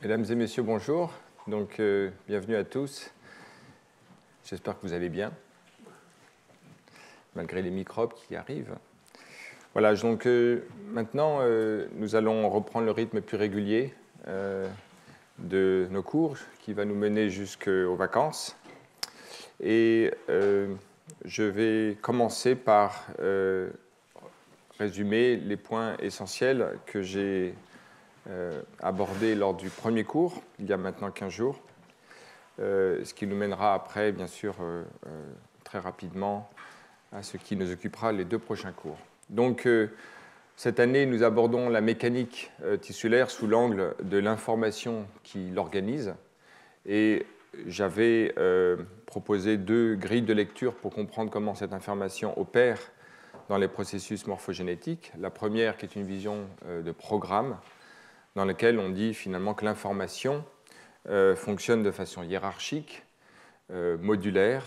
Mesdames et messieurs, bonjour. Donc, bienvenue à tous. J'espère que vous allez bien, malgré les microbes qui arrivent. Voilà, donc maintenant, nous allons reprendre le rythme plus régulier de nos cours, qui va nous mener jusqu'aux vacances. Et je vais commencer par résumer les points essentiels que j'ai abordés lors du premier cours, il y a maintenant 15 jours. Ce qui nous mènera après, bien sûr, très rapidement à ce qui nous occupera les 2 prochains cours. Donc, cette année, nous abordons la mécanique tissulaire sous l'angle de l'information qui l'organise. Et j'avais proposé 2 grilles de lecture pour comprendre comment cette information opère dans les processus morphogénétiques. La première, qui est une vision de programme, dans laquelle on dit finalement que l'information fonctionne de façon hiérarchique, modulaire,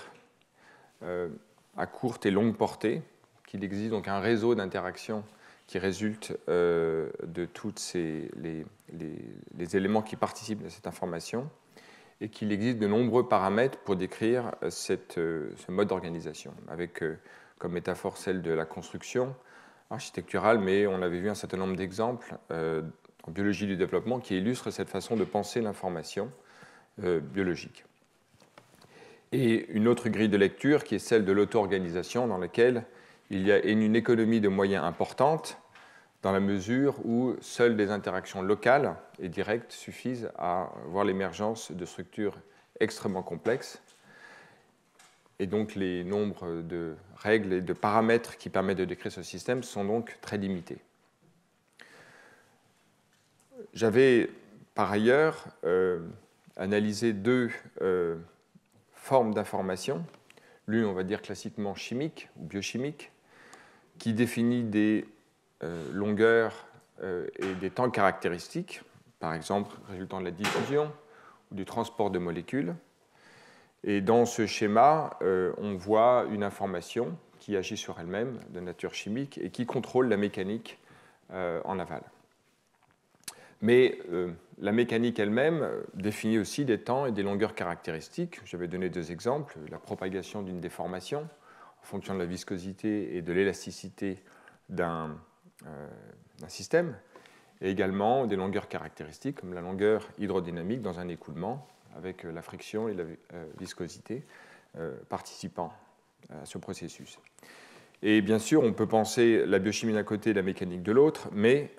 à courte et longue portée, qu'il existe donc un réseau d'interactions qui résulte de tous les éléments qui participent à cette information, et qu'il existe de nombreux paramètres pour décrire ce mode d'organisation, avec comme métaphore celle de la construction architecturale, mais on avait vu un certain nombre d'exemples en biologie du développement qui illustrent cette façon de penser l'information biologique. Et une autre grille de lecture qui est celle de l'auto-organisation, dans laquelle il y a une économie de moyens importante, dans la mesure où seules des interactions locales et directes suffisent à voir l'émergence de structures extrêmement complexes. Et donc les nombres de règles et de paramètres qui permettent de décrire ce système sont donc très limités. J'avais par ailleurs analysé 2 formes d'information, l'une on va dire classiquement chimique ou biochimique, qui définit des longueurs et des temps caractéristiques, par exemple résultant de la diffusion ou du transport de molécules. Et dans ce schéma, on voit une information qui agit sur elle-même de nature chimique et qui contrôle la mécanique en aval. Mais la mécanique elle-même définit aussi des temps et des longueurs caractéristiques. Je vais donner 2 exemples. La propagation d'une déformation en fonction de la viscosité et de l'élasticité d'un système, et également des longueurs caractéristiques comme la longueur hydrodynamique dans un écoulement, avec la friction et la viscosité participant à ce processus. Et bien sûr, on peut penser la biochimie d'un côté et la mécanique de l'autre, mais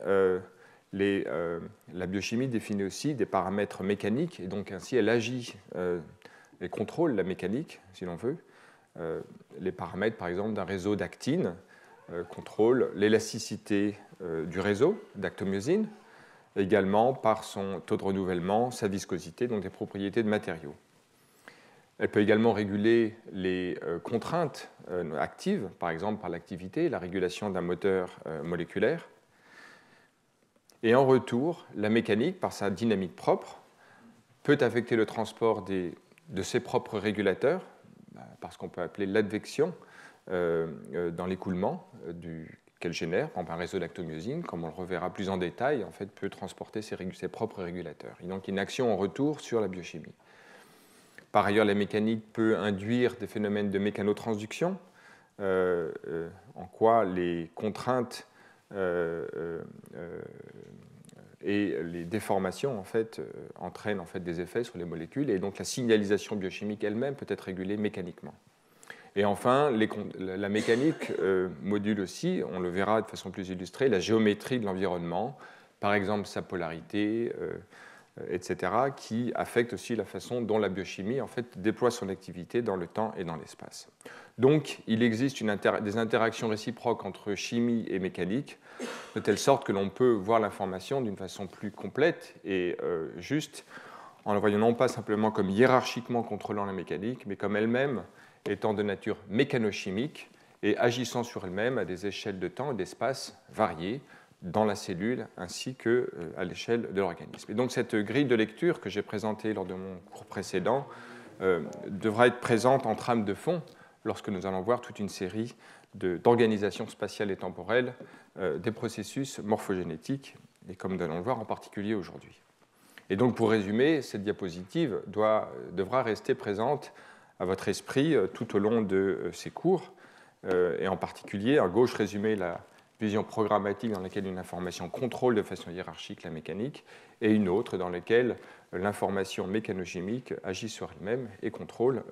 la biochimie définit aussi des paramètres mécaniques, et donc ainsi elle agit et contrôle la mécanique, si l'on veut. Les paramètres, par exemple, d'un réseau d'actines contrôlent l'élasticité du réseau d'actomyosine, également par son taux de renouvellement, sa viscosité, donc des propriétés de matériaux. Elle peut également réguler les contraintes actives, par exemple par l'activité, la régulation d'un moteur moléculaire. Et en retour, la mécanique, par sa dynamique propre, peut affecter le transport de ses propres régulateurs, par ce qu'on peut appeler l'advection dans l'écoulement qu'elle génère. Par exemple, un réseau d'actomyosine, comme on le reverra plus en détail, en fait, peut transporter ses propres régulateurs. Et donc, une action en retour sur la biochimie. Par ailleurs, la mécanique peut induire des phénomènes de mécanotransduction, en quoi les contraintes et les déformations en fait, entraînent en fait, des effets sur les molécules, et donc la signalisation biochimique elle-même peut être régulée mécaniquement. Et enfin, la mécanique module aussi, on le verra de façon plus illustrée, la géométrie de l'environnement, par exemple sa polarité, etc., qui affecte aussi la façon dont la biochimie en fait, déploie son activité dans le temps et dans l'espace. Donc, il existe des interactions réciproques entre chimie et mécanique, de telle sorte que l'on peut voir l'information d'une façon plus complète et juste, en la voyant non pas simplement comme hiérarchiquement contrôlant la mécanique, mais comme elle-même étant de nature mécanochimique et agissant sur elle-même à des échelles de temps et d'espace variées dans la cellule ainsi qu'à l'échelle de l'organisme. Et donc cette grille de lecture que j'ai présentée lors de mon cours précédent devra être présente en trame de fond lorsque nous allons voir toute une série d'organisations spatiales et temporelles des processus morphogénétiques, et comme nous allons le voir en particulier aujourd'hui. Et donc, pour résumer, cette diapositive devra rester présente à votre esprit tout au long de ces cours, et en particulier, à gauche, résumer la vision programmatique dans laquelle une information contrôle de façon hiérarchique la mécanique, et une autre dans laquelle l'information mécanochimique agit sur elle-même et contrôle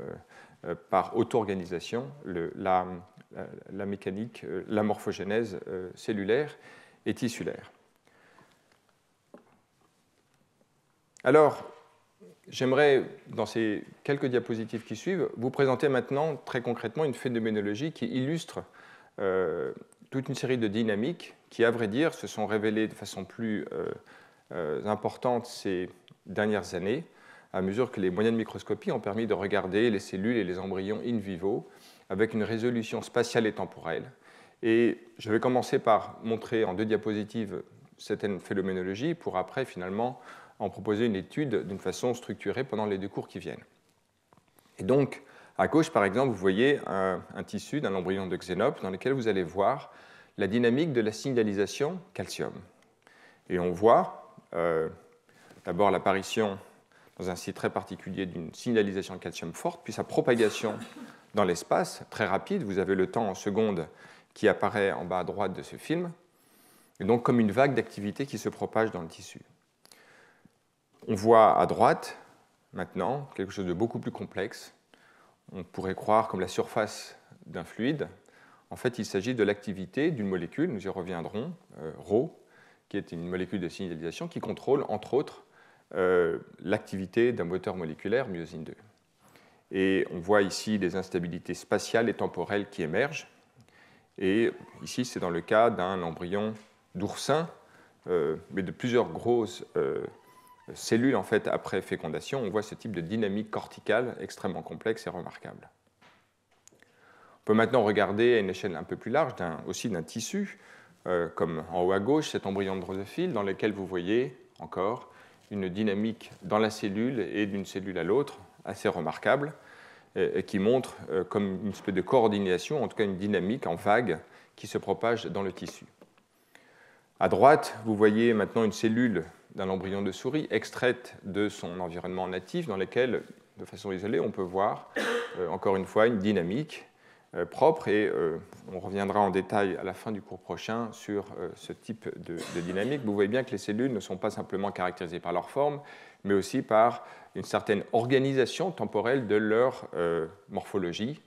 par auto-organisation la mécanique, la morphogénèse cellulaire et tissulaire. Alors, j'aimerais, dans ces quelques diapositives qui suivent, vous présenter maintenant très concrètement une phénoménologie qui illustre toute une série de dynamiques qui, à vrai dire, se sont révélées de façon plus importante ces dernières années, à mesure que les moyens de microscopie ont permis de regarder les cellules et les embryons in vivo avec une résolution spatiale et temporelle. Et je vais commencer par montrer en 2 diapositives certaines phénoménologies pour après, finalement, en proposer une étude d'une façon structurée pendant les 2 cours qui viennent. Et donc, à gauche, par exemple, vous voyez un tissu d'un embryon de xénope dans lequel vous allez voir la dynamique de la signalisation calcium. Et on voit d'abord l'apparition dans un site très particulier d'une signalisation calcium forte, puis sa propagation dans l'espace, très rapide. Vous avez le temps en secondes qui apparaît en bas à droite de ce film, et donc comme une vague d'activité qui se propage dans le tissu. On voit à droite, maintenant, quelque chose de beaucoup plus complexe. On pourrait croire comme la surface d'un fluide. En fait, il s'agit de l'activité d'une molécule, nous y reviendrons, Rho, qui est une molécule de signalisation qui contrôle, entre autres, l'activité d'un moteur moléculaire, myosine 2. Et on voit ici des instabilités spatiales et temporelles qui émergent. Et ici, c'est dans le cas d'un embryon d'oursin, mais de plusieurs grosses cellules en fait, après fécondation. On voit ce type de dynamique corticale extrêmement complexe et remarquable. On peut maintenant regarder à une échelle un peu plus large aussi d'un tissu, comme en haut à gauche, cet embryon de drosophile, dans lequel vous voyez encore une dynamique dans la cellule et d'une cellule à l'autre assez remarquable, et qui montre comme une espèce de coordination, en tout cas une dynamique en vague qui se propage dans le tissu. À droite, vous voyez maintenant une cellule d'un embryon de souris extraite de son environnement natif, dans lequel, de façon isolée, on peut voir, encore une fois, une dynamique propre, et on reviendra en détail à la fin du cours prochain sur ce type de dynamique. Vous voyez bien que les cellules ne sont pas simplement caractérisées par leur forme, mais aussi par une certaine organisation temporelle de leur morphologie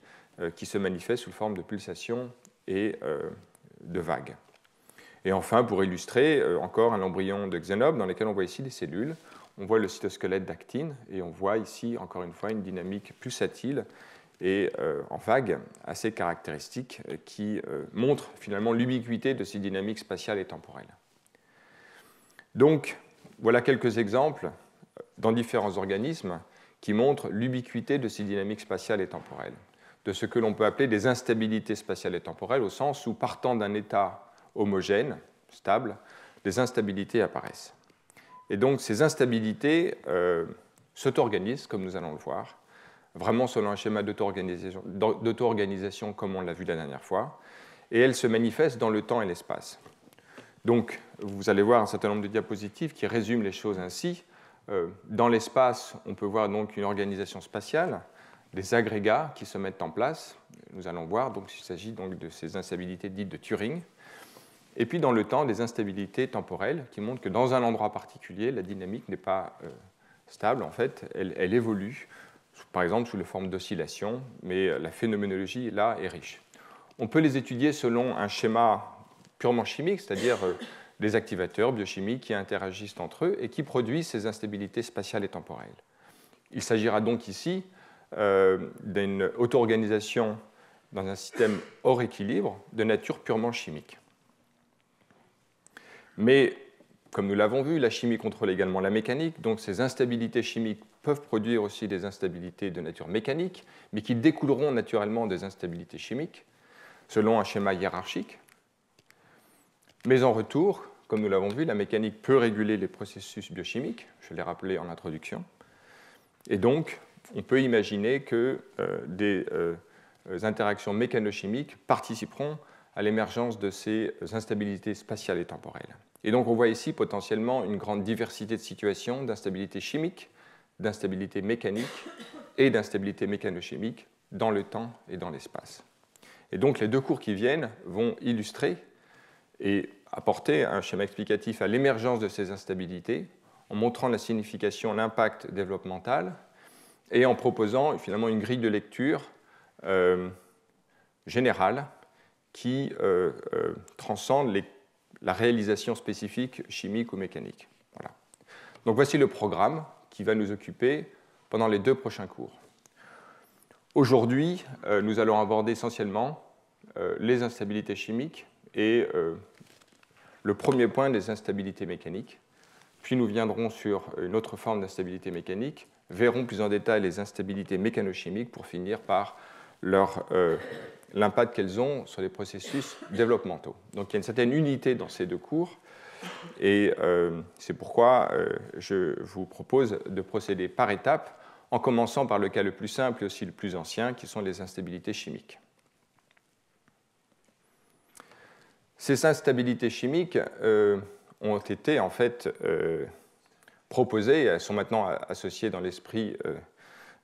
qui se manifeste sous forme de pulsations et de vagues. Et enfin, pour illustrer, encore un embryon de xénope dans lequel on voit ici des cellules. On voit le cytosquelette d'actine et on voit ici, encore une fois, une dynamique pulsatile et en vague assez caractéristique qui montre finalement l'ubiquité de ces dynamiques spatiales et temporelles. Donc, voilà quelques exemples dans différents organismes qui montrent l'ubiquité de ces dynamiques spatiales et temporelles, de ce que l'on peut appeler des instabilités spatiales et temporelles, au sens où, partant d'un état homogène, stable, des instabilités apparaissent. Et donc ces instabilités s'auto-organisent, comme nous allons le voir, vraiment selon un schéma d'auto-organisation comme on l'a vu la dernière fois, et elles se manifestent dans le temps et l'espace. Donc vous allez voir un certain nombre de diapositives qui résument les choses ainsi. Dans l'espace, on peut voir donc une organisation spatiale, des agrégats qui se mettent en place. Nous allons voir, donc il s'agit donc de ces instabilités dites de Turing. Et puis dans le temps, des instabilités temporelles qui montrent que dans un endroit particulier, la dynamique n'est pas stable. En fait, elle évolue, par exemple sous la forme d'oscillation, mais la phénoménologie, là, est riche. On peut les étudier selon un schéma purement chimique, c'est-à-dire des activateurs biochimiques qui interagissent entre eux et qui produisent ces instabilités spatiales et temporelles. Il s'agira donc ici d'une auto-organisation dans un système hors équilibre de nature purement chimique. Mais, comme nous l'avons vu, la chimie contrôle également la mécanique, donc ces instabilités chimiques peuvent produire aussi des instabilités de nature mécanique, mais qui découleront naturellement des instabilités chimiques, selon un schéma hiérarchique. Mais en retour, comme nous l'avons vu, la mécanique peut réguler les processus biochimiques, je l'ai rappelé en introduction, et donc on peut imaginer que des interactions mécanochimiques participeront à l'émergence de ces instabilités spatiales et temporelles. Et donc on voit ici potentiellement une grande diversité de situations d'instabilité chimique, d'instabilité mécanique et d'instabilité mécanochimique dans le temps et dans l'espace. Et donc les deux cours qui viennent vont illustrer et apporter un schéma explicatif à l'émergence de ces instabilités en montrant la signification, l'impact développemental et en proposant finalement une grille de lecture générale qui transcende la réalisation spécifique chimique ou mécanique. Voilà. Donc voici le programme qui va nous occuper pendant les 2 prochains cours. Aujourd'hui, nous allons aborder essentiellement les instabilités chimiques et le premier point des instabilités mécaniques. Puis nous viendrons sur une autre forme d'instabilité mécanique, verrons plus en détail les instabilités mécanochimiques pour finir par l'impact qu'elles ont sur les processus développementaux. Donc il y a une certaine unité dans ces 2 cours et c'est pourquoi je vous propose de procéder par étapes en commençant par le cas le plus simple et aussi le plus ancien qui sont les instabilités chimiques. Ces instabilités chimiques ont été en fait proposées, elles sont maintenant associées dans l'esprit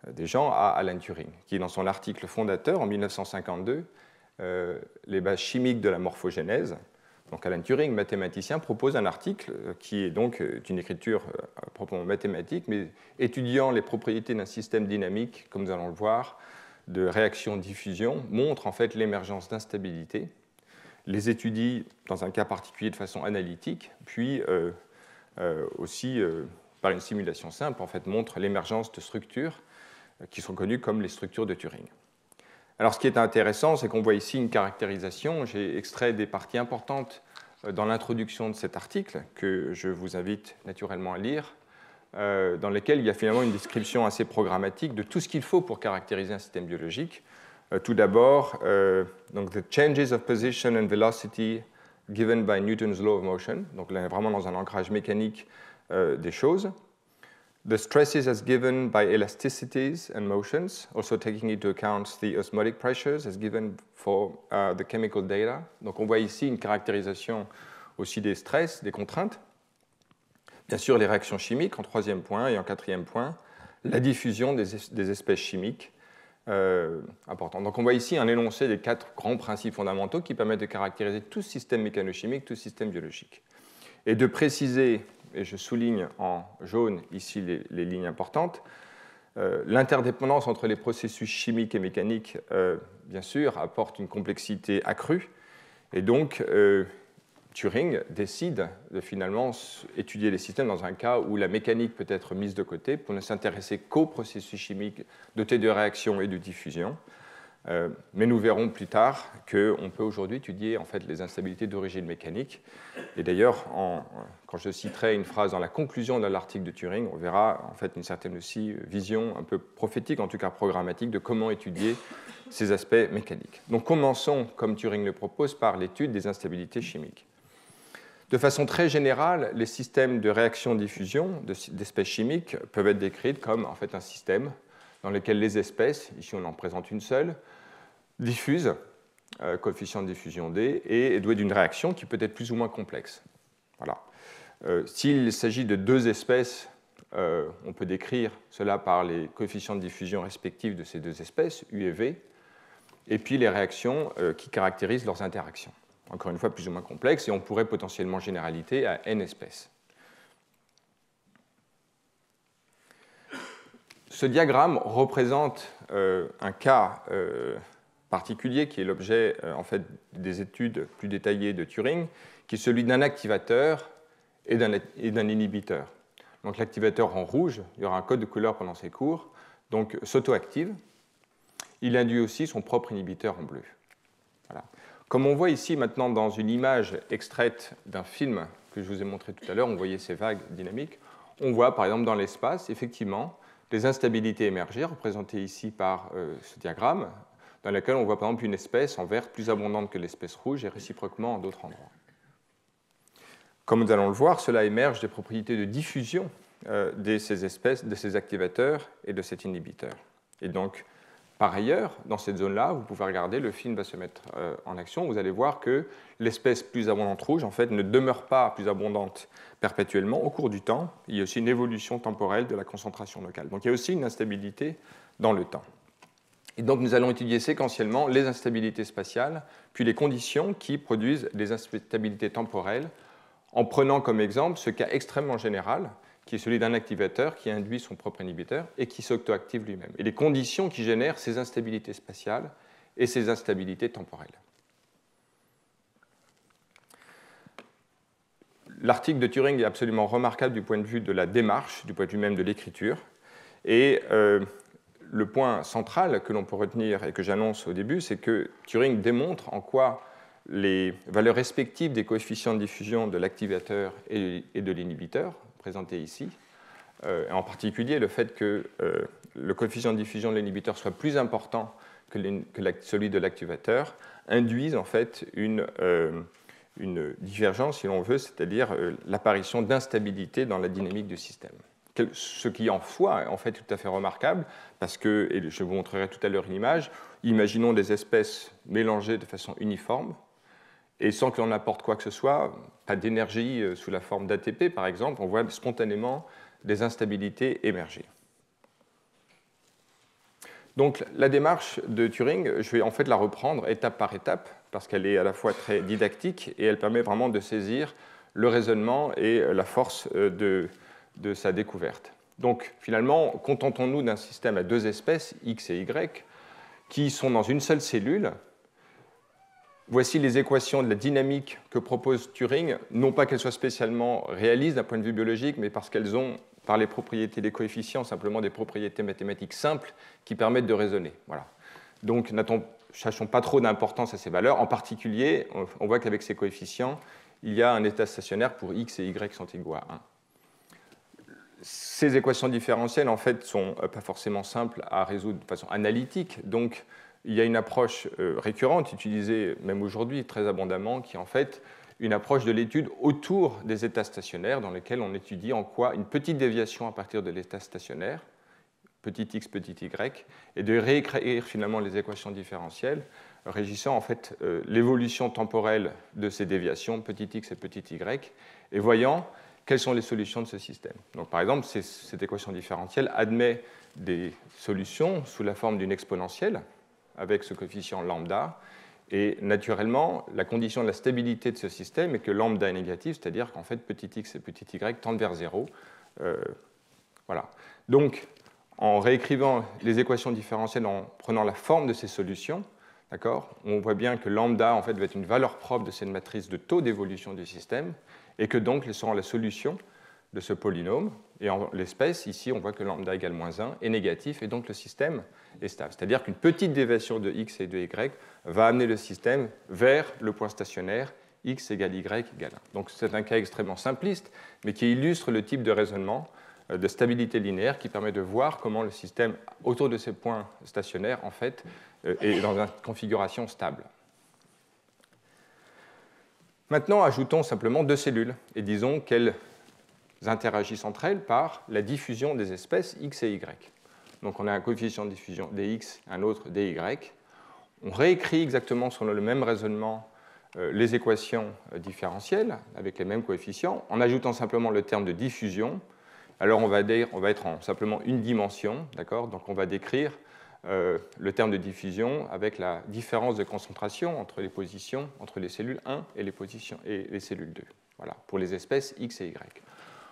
des gens à Alan Turing, qui dans son article fondateur en 1952, les bases chimiques de la morphogénèse, donc Alan Turing, mathématicien, propose un article qui est donc d'une écriture proprement mathématique, mais étudiant les propriétés d'un système dynamique, comme nous allons le voir, de réaction-diffusion, montre en fait l'émergence d'instabilité, les étudie dans un cas particulier de façon analytique, puis aussi par une simulation simple, en fait, montre l'émergence de structures qui sont connues comme les structures de Turing. Alors ce qui est intéressant, c'est qu'on voit ici une caractérisation. J'ai extrait des parties importantes dans l'introduction de cet article, que je vous invite naturellement à lire, dans lesquelles il y a finalement une description assez programmatique de tout ce qu'il faut pour caractériser un système biologique. Tout d'abord, donc the changes of position and velocity given by Newton's law of motion. Donc là, on est vraiment dans un ancrage mécanique des choses. The stresses as given by elasticities and motions, also taking into account the osmotic pressures as given for the chemical data. Donc on voit ici une caractérisation aussi des stress, des contraintes. Bien sûr, les réactions chimiques en 3e point, et en 4e point, la diffusion des espèces chimiques. Important. Donc on voit ici un énoncé des 4 grands principes fondamentaux qui permettent de caractériser tout système mécanochimique, tout système biologique. Et de préciser, et je souligne en jaune ici les lignes importantes, l'interdépendance entre les processus chimiques et mécaniques, bien sûr, apporte une complexité accrue. Et donc, Turing décide de finalement étudier les systèmes dans un cas où la mécanique peut être mise de côté pour ne s'intéresser qu'aux processus chimiques dotés de réaction et de diffusion. Mais nous verrons plus tard qu'on peut aujourd'hui étudier en fait, les instabilités d'origine mécanique. Et d'ailleurs, quand je citerai une phrase dans la conclusion de l'article de Turing, on verra en fait une certaine aussi vision un peu prophétique, en tout cas programmatique, de comment étudier ces aspects mécaniques. Donc commençons, comme Turing le propose, par l'étude des instabilités chimiques. De façon très générale, les systèmes de réaction-diffusion d'espèces chimiques peuvent être décrits comme en fait, un système dans lequel les espèces, ici on en présente une seule, diffusent, coefficient de diffusion D, et est doué d'une réaction qui peut être plus ou moins complexe. Voilà. S'il s'agit de 2 espèces, on peut décrire cela par les coefficients de diffusion respectifs de ces 2 espèces, U et V, et puis les réactions qui caractérisent leurs interactions. Encore une fois, plus ou moins complexes, et on pourrait potentiellement généralité à N espèces. Ce diagramme représente un cas particulier qui est l'objet en fait, des études plus détaillées de Turing, qui est celui d'un activateur et d'un inhibiteur. Donc l'activateur en rouge, il y aura un code de couleur pendant ces cours, donc s'auto-active. Il induit aussi son propre inhibiteur en bleu. Voilà. Comme on voit ici maintenant dans une image extraite d'un film que je vous ai montré tout à l'heure, on voyait ces vagues dynamiques, on voit par exemple dans l'espace, effectivement, des instabilités émergées, représentées ici par ce diagramme, dans lequel on voit par exemple une espèce en vert plus abondante que l'espèce rouge et réciproquement en d'autres endroits. Comme nous allons le voir, cela émerge des propriétés de diffusion de ces espèces, de ces activateurs et de cet inhibiteur. Et donc, Par ailleurs, dans cette zone-là, vous pouvez regarder, le film va se mettre en action, vous allez voir que l'espèce plus abondante rouge, en fait, ne demeure pas plus abondante perpétuellement. Au cours du temps, il y a aussi une évolution temporelle de la concentration locale. Donc il y a aussi une instabilité dans le temps. Et donc nous allons étudier séquentiellement les instabilités spatiales, puis les conditions qui produisent des instabilités temporelles, en prenant comme exemple ce cas extrêmement général, qui est celui d'un activateur qui induit son propre inhibiteur et qui s'auto-active lui-même, et les conditions qui génèrent ces instabilités spatiales et ces instabilités temporelles. L'article de Turing est absolument remarquable du point de vue de la démarche, du point de vue même de l'écriture, et le point central que l'on peut retenir et que j'annonce au début, c'est que Turing démontre en quoi les valeurs respectives des coefficients de diffusion de l'activateur et de l'inhibiteur, présentés ici, en particulier le fait que le coefficient de diffusion de l'inhibiteur soit plus important que celui de l'activateur, induisent en fait une divergence, si l'on veut, c'est-à-dire l'apparition d'instabilité dans la dynamique du système. Ce qui en soi est en fait tout à fait remarquable, parce que, et je vous montrerai tout à l'heure une image, imaginons des espèces mélangées de façon uniforme, et sans que l'on apporte quoi que ce soit, pas d'énergie sous la forme d'ATP par exemple, on voit spontanément des instabilités émerger. Donc la démarche de Turing, je vais en fait la reprendre étape par étape, parce qu'elle est à la fois très didactique et elle permet vraiment de saisir le raisonnement et la force de sa découverte. Donc finalement, contentons-nous d'un système à deux espèces, X et Y, qui sont dans une seule cellule. Voici les équations de la dynamique que propose Turing, non pas qu'elles soient spécialement réalistes d'un point de vue biologique, mais parce qu'elles ont, par les propriétés des coefficients, simplement des propriétés mathématiques simples qui permettent de raisonner. Voilà. Donc, n'attachons pas trop d'importance à ces valeurs. En particulier, on voit qu'avec ces coefficients, il y a un état stationnaire pour x et y sont égaux à 1. Ces équations différentielles, en fait, ne sont pas forcément simples à résoudre de façon analytique. Donc, il y a une approche récurrente, utilisée même aujourd'hui très abondamment, qui est en fait une approche de l'étude autour des états stationnaires, dans lesquels on étudie en quoi une petite déviation à partir de l'état stationnaire, petit x, petit y, et de réécrire finalement les équations différentielles, régissant en fait l'évolution temporelle de ces déviations, petit x et petit y, et voyant quelles sont les solutions de ce système. Donc, par exemple, cette équation différentielle admet des solutions sous la forme d'une exponentielle, avec ce coefficient lambda. Et naturellement, la condition de la stabilité de ce système est que lambda est négatif, c'est-à-dire qu'en fait, petit x et petit y tendent vers 0. Voilà. Donc, en réécrivant les équations différentielles, en prenant la forme de ces solutions, on voit bien que lambda en fait, va être une valeur propre de cette matrice de taux d'évolution du système, et que donc, elles seront la solution de ce polynôme. Et en l'espèce, ici, on voit que lambda égale moins 1 est négatif, et donc le système est stable. C'est-à-dire qu'une petite déviation de x et de y va amener le système vers le point stationnaire x égale y égale 1. Donc c'est un cas extrêmement simpliste, mais qui illustre le type de raisonnement de stabilité linéaire qui permet de voir comment le système, autour de ces points stationnaires, en fait, est dans une configuration stable. Maintenant, ajoutons simplement deux cellules et disons qu'elles interagissent entre elles par la diffusion des espèces x et y. Donc on a un coefficient de diffusion dx, un autre dy. On réécrit exactement selon le même raisonnement les équations différentielles avec les mêmes coefficients en ajoutant simplement le terme de diffusion. Alors on va être en simplement une dimension, d'accord ? Donc on va décrire le terme de diffusion avec la différence de concentration entre les positions, entre les cellules 1 et les cellules 2. Voilà, pour les espèces x et y.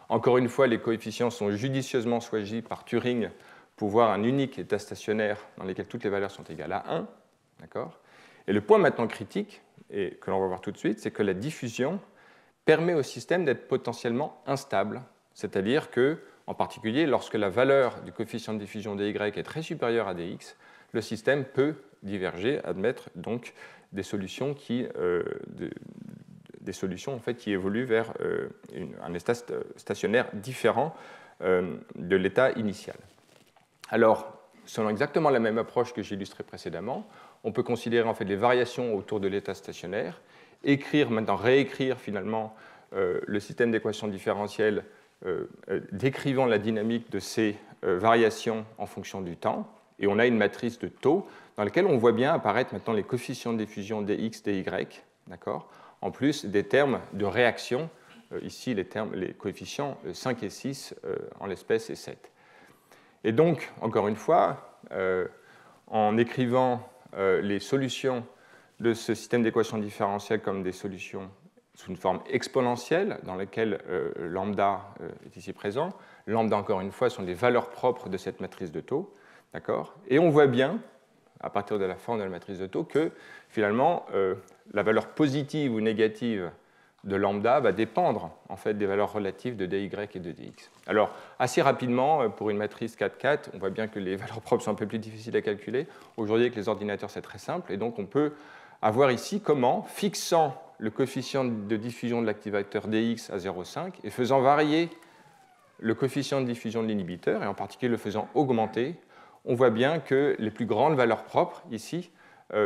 Encore une fois, les coefficients sont judicieusement choisis par Turing pour voir un unique état stationnaire dans lequel toutes les valeurs sont égales à 1. D'accord ? Et le point maintenant critique, et que l'on va voir tout de suite, c'est que la diffusion permet au système d'être potentiellement instable. C'est-à-dire que, en particulier, lorsque la valeur du coefficient de diffusion dy est très supérieure à dx, le système peut diverger, admettre donc des solutions qui en fait, qui évoluent vers un état stationnaire différent de l'état initial. Alors, selon exactement la même approche que j'ai illustrée précédemment, on peut considérer en fait les variations autour de l'état stationnaire, réécrire finalement le système d'équations différentielles décrivant la dynamique de ces variations en fonction du temps, Et on a une matrice de taux dans laquelle on voit bien apparaître maintenant les coefficients de diffusion dx, dy, d'accord, en plus des termes de réaction, ici les coefficients 5 et 6 en l'espèce et 7. Et donc, encore une fois, en écrivant les solutions de ce système d'équations différentielles comme des solutions sous une forme exponentielle dans laquelle lambda est ici présent. Lambda, encore une fois, sont les valeurs propres de cette matrice de taux. D'accord ? Et on voit bien, à partir de la forme de la matrice de taux, que finalement, la valeur positive ou négative de lambda va dépendre en fait, des valeurs relatives de dy et de dx. Alors, assez rapidement, pour une matrice 4-4, on voit bien que les valeurs propres sont un peu plus difficiles à calculer. Aujourd'hui, avec les ordinateurs, c'est très simple. Et donc, on peut avoir ici comment, fixant le coefficient de diffusion de l'activateur dx à 0,5 et faisant varier le coefficient de diffusion de l'inhibiteur, et en particulier le faisant augmenter, on voit bien que les plus grandes valeurs propres, ici,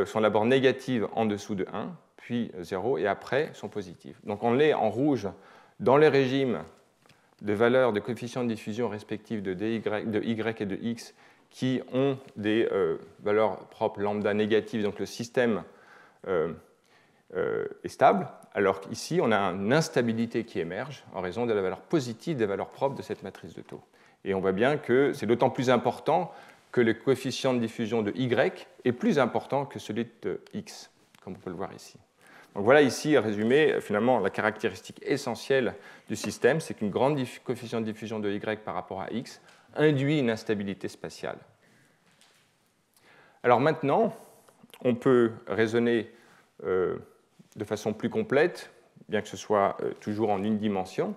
sont d'abord négatives en dessous de 1, puis 0, et après sont positives. Donc on est en rouge dans les régimes de valeurs de coefficient de diffusion respectives de y et de x qui ont des valeurs propres lambda négatives, donc le système est stable, alors qu'ici, on a une instabilité qui émerge en raison de la valeur positive des valeurs propres de cette matrice de taux. Et on voit bien que c'est d'autant plus important que le coefficient de diffusion de y est plus important que celui de x, comme on peut le voir ici. Donc voilà ici, résumé, finalement, la caractéristique essentielle du système, c'est qu'une grande coefficient de diffusion de y par rapport à x induit une instabilité spatiale. Alors maintenant, on peut raisonner de façon plus complète, bien que ce soit toujours en une dimension.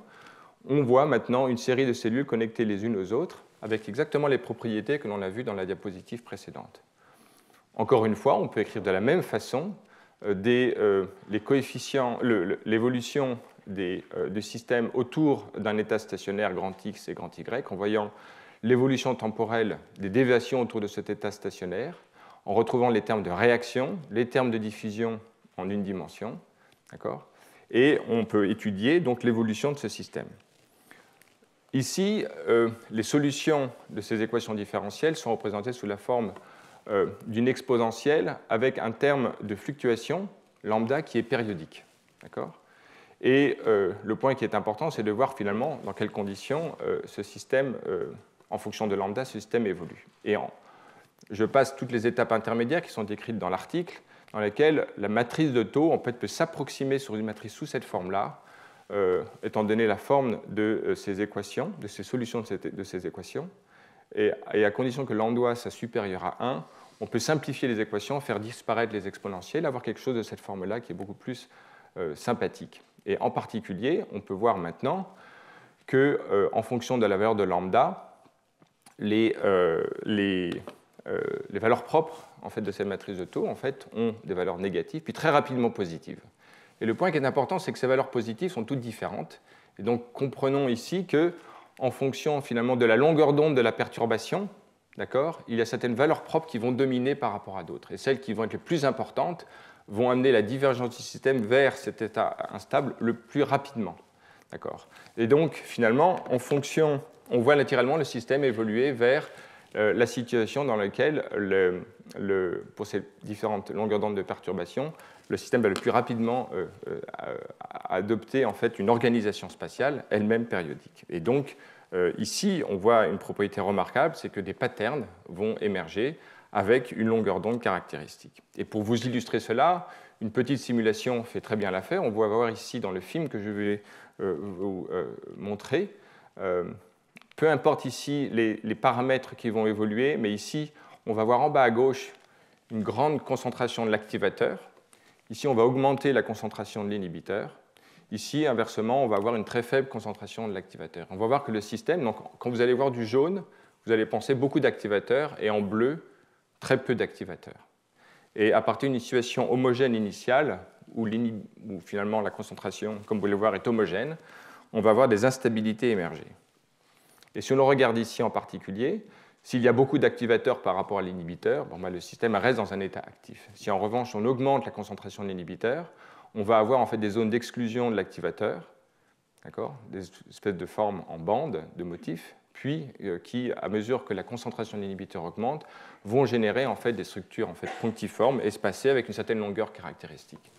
On voit maintenant une série de cellules connectées les unes aux autres avec exactement les propriétés que l'on a vues dans la diapositive précédente. Encore une fois, on peut écrire de la même façon les coefficients, l'évolution du système autour d'un état stationnaire grand X et grand Y, en voyant l'évolution temporelle des déviations autour de cet état stationnaire, en retrouvant les termes de réaction, les termes de diffusion en une dimension, d'accord ? Et on peut étudier donc l'évolution de ce système. Ici, les solutions de ces équations différentielles sont représentées sous la forme d'une exponentielle avec un terme de fluctuation, lambda, qui est périodique. D'accord ? Et le point qui est important, c'est de voir finalement dans quelles conditions ce système, en fonction de lambda, ce système évolue. Et je passe toutes les étapes intermédiaires qui sont décrites dans l'article, dans lesquelles la matrice de taux en fait, peut s'approximer sur une matrice sous cette forme-là, étant donné la forme de ces équations, de ces solutions de ces équations. Et à condition que lambda soit supérieur à 1, on peut simplifier les équations, faire disparaître les exponentielles, avoir quelque chose de cette forme-là qui est beaucoup plus sympathique. Et en particulier, on peut voir maintenant qu'en fonction de la valeur de lambda, les valeurs propres en fait, de cette matrice de taux en fait, ont des valeurs négatives, puis très rapidement positives. Et le point qui est important, c'est que ces valeurs positives sont toutes différentes. Et donc, comprenons ici qu'en fonction finalement de la longueur d'onde de la perturbation, d'accord, il y a certaines valeurs propres qui vont dominer par rapport à d'autres. Et celles qui vont être les plus importantes vont amener la divergence du système vers cet état instable le plus rapidement. D'accord. Et donc, finalement, en fonction, on voit naturellement le système évoluer vers la situation dans laquelle, pour ces différentes longueurs d'onde de perturbation, le système va le plus rapidement adopter en fait, une organisation spatiale, elle-même périodique. Et donc, ici, on voit une propriété remarquable, c'est que des patterns vont émerger avec une longueur d'onde caractéristique. Et pour vous illustrer cela, une petite simulation fait très bien l'affaire. On va voir ici dans le film que je vais vous montrer. Peu importe ici les paramètres qui vont évoluer, mais ici, on va voir en bas à gauche une grande concentration de l'activateur. Ici, on va augmenter la concentration de l'inhibiteur. Ici, inversement, on va avoir une très faible concentration de l'activateur. On va voir que le système, donc, quand vous allez voir du jaune, vous allez penser beaucoup d'activateurs, et en bleu, très peu d'activateurs. Et à partir d'une situation homogène initiale, où finalement la concentration, comme vous pouvez le voir, est homogène, on va avoir des instabilités émerger. Et si on regarde ici en particulier, s'il y a beaucoup d'activateurs par rapport à l'inhibiteur, le système reste dans un état actif. Si en revanche on augmente la concentration de l'inhibiteur, on va avoir en fait des zones d'exclusion de l'activateur, des espèces de formes en bande de motifs puis qui, à mesure que la concentration de l'inhibiteur augmente, vont générer en fait des structures en fait punctiformes, espacées avec une certaine longueur caractéristique.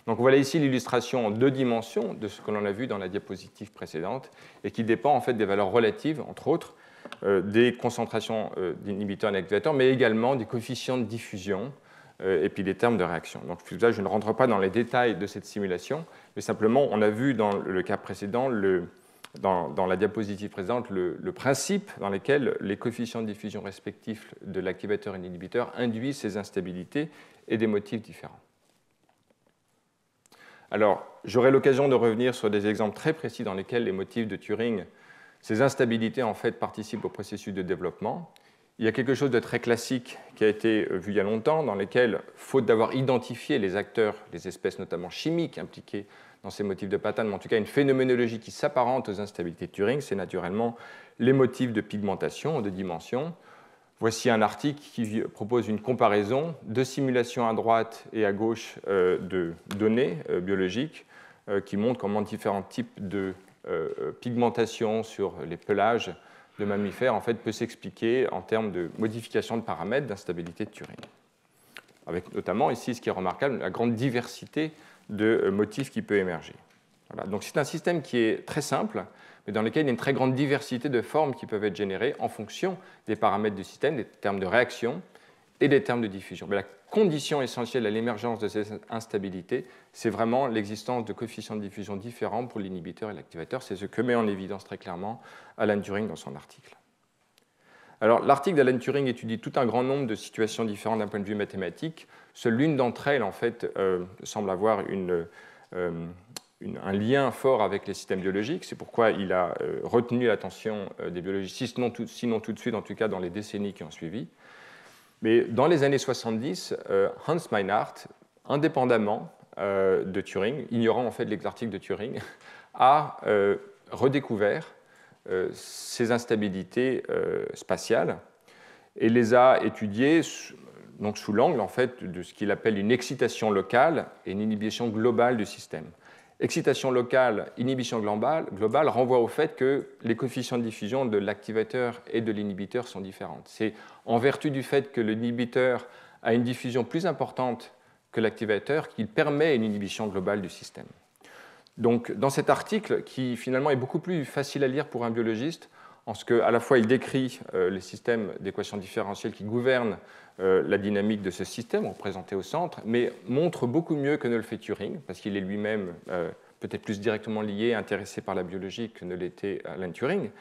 Donc voilà ici l'illustration en 2 dimensions de ce que l'on a vu dans la diapositive précédente et qui dépend en fait des valeurs relatives, entre autres, des concentrations d'inhibiteurs et d'activateurs, mais également des coefficients de diffusion et puis des termes de réaction. Donc là, je ne rentre pas dans les détails de cette simulation, mais simplement, on a vu dans le cas précédent, dans la diapositive précédente, le principe dans lequel les coefficients de diffusion respectifs de l'activateur et de l'inhibiteur induisent ces instabilités et des motifs différents. Alors, j'aurai l'occasion de revenir sur des exemples très précis dans lesquels les motifs de Turing, ces instabilités en fait participent au processus de développement. Il y a quelque chose de très classique qui a été vu il y a longtemps, dans lequel, faute d'avoir identifié les acteurs, les espèces notamment chimiques impliquées dans ces motifs de pattern, mais en tout cas une phénoménologie qui s'apparente aux instabilités de Turing, c'est naturellement les motifs de pigmentation, de dimension. Voici un article qui propose une comparaison de simulations à droite et à gauche de données biologiques qui montrent comment différents types de pigmentation sur les pelages de mammifères en fait, peut s'expliquer en termes de modification de paramètres d'instabilité de Turing. Avec notamment ici, ce qui est remarquable, la grande diversité de motifs qui peut émerger. Voilà. Donc c'est un système qui est très simple, mais dans lequel il y a une très grande diversité de formes qui peuvent être générées en fonction des paramètres du système, des termes de réaction et des termes de diffusion. Mais la condition essentielle à l'émergence de ces instabilités, c'est vraiment l'existence de coefficients de diffusion différents pour l'inhibiteur et l'activateur. C'est ce que met en évidence très clairement Alan Turing dans son article. Alors, l'article d'Alan Turing étudie tout un grand nombre de situations différentes d'un point de vue mathématique. Seule l'une d'entre elles, en fait, semble avoir un lien fort avec les systèmes biologiques. C'est pourquoi il a retenu l'attention des biologistes, sinon tout de suite, en tout cas dans les décennies qui ont suivi. Mais dans les années 70, Hans Meinhardt, indépendamment de Turing, ignorant en fait l'article de Turing, a redécouvert ces instabilités spatiales et les a étudiées donc sous l'angle en fait, de ce qu'il appelle une excitation locale et une inhibition globale du système. Excitation locale, inhibition globale renvoie au fait que les coefficients de diffusion de l'activateur et de l'inhibiteur sont différents. C'est en vertu du fait que l'inhibiteur a une diffusion plus importante que l'activateur qu'il permet une inhibition globale du système. Donc, dans cet article, qui finalement est beaucoup plus facile à lire pour un biologiste, en ce qu'à la fois il décrit les systèmes d'équations différentielles qui gouvernent la dynamique de ce système, représenté au centre, mais montre beaucoup mieux que ne le fait Turing, parce qu'il est lui-même peut-être plus directement lié, intéressé par la biologie que ne l'était Alan Turing,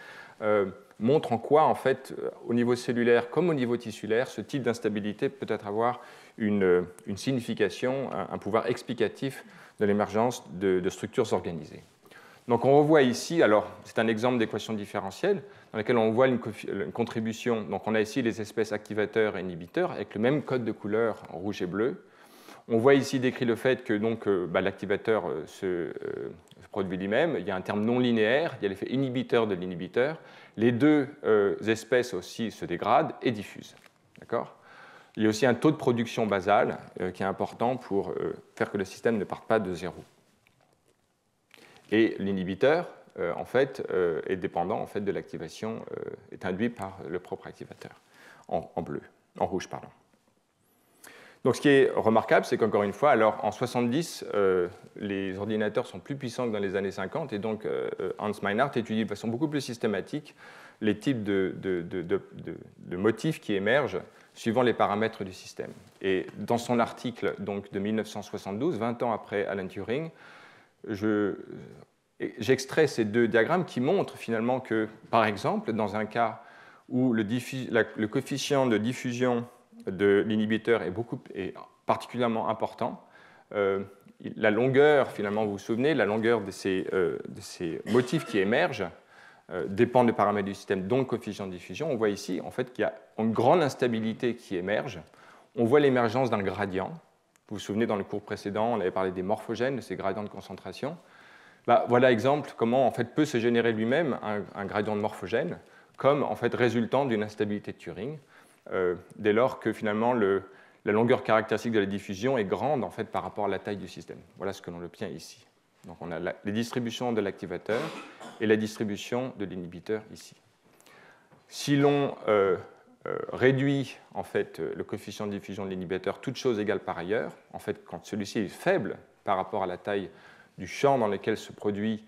montre en quoi, en fait, au niveau cellulaire comme au niveau tissulaire, ce type d'instabilité peut peut-être avoir une signification, un pouvoir explicatif de l'émergence de structures organisées. Donc on revoit ici, alors c'est un exemple d'équation différentielle dans laquelle on voit une contribution. Donc on a ici les espèces activateurs et inhibiteurs avec le même code de couleur en rouge et bleu. On voit ici décrit le fait que l'activateur se produit lui-même. Il y a un terme non linéaire, il y a l'effet inhibiteur de l'inhibiteur. Les deux espèces aussi se dégradent et diffusent. D'accord ? Il y a aussi un taux de production basal qui est important pour faire que le système ne parte pas de zéro. Et l'inhibiteur, en fait, est dépendant en fait, de l'activation, est induit par le propre activateur, en rouge, pardon. Donc, ce qui est remarquable, c'est qu'encore une fois, alors en 70, les ordinateurs sont plus puissants que dans les années 50, et donc Hans Meinhardt étudie de façon beaucoup plus systématique les types de motifs qui émergent suivant les paramètres du système. Et dans son article donc, de 1972, 20 ans après Alan Turing, j'extrais ces deux diagrammes qui montrent finalement que, par exemple, dans un cas où le coefficient de diffusion de l'inhibiteur est particulièrement important, la longueur, finalement, vous vous souvenez, la longueur de ces motifs qui émergent dépend des paramètres du système, donc coefficient de diffusion. On voit ici en fait, qu'il y a une grande instabilité qui émerge. On voit l'émergence d'un gradient. Vous vous souvenez, dans le cours précédent, on avait parlé des morphogènes, de ces gradients de concentration. Voilà exemple comment en fait, peut se générer lui-même un gradient de morphogène comme en fait, résultant d'une instabilité de Turing, dès lors que finalement la longueur caractéristique de la diffusion est grande en fait, par rapport à la taille du système. Voilà ce que l'on obtient ici. Donc on a les distributions de l'activateur et la distribution de l'inhibiteur ici. Si l'on réduit en fait, le coefficient de diffusion de l'inhibiteur, toutes choses égales par ailleurs, en fait, quand celui-ci est faible par rapport à la taille du champ dans lequel se produisent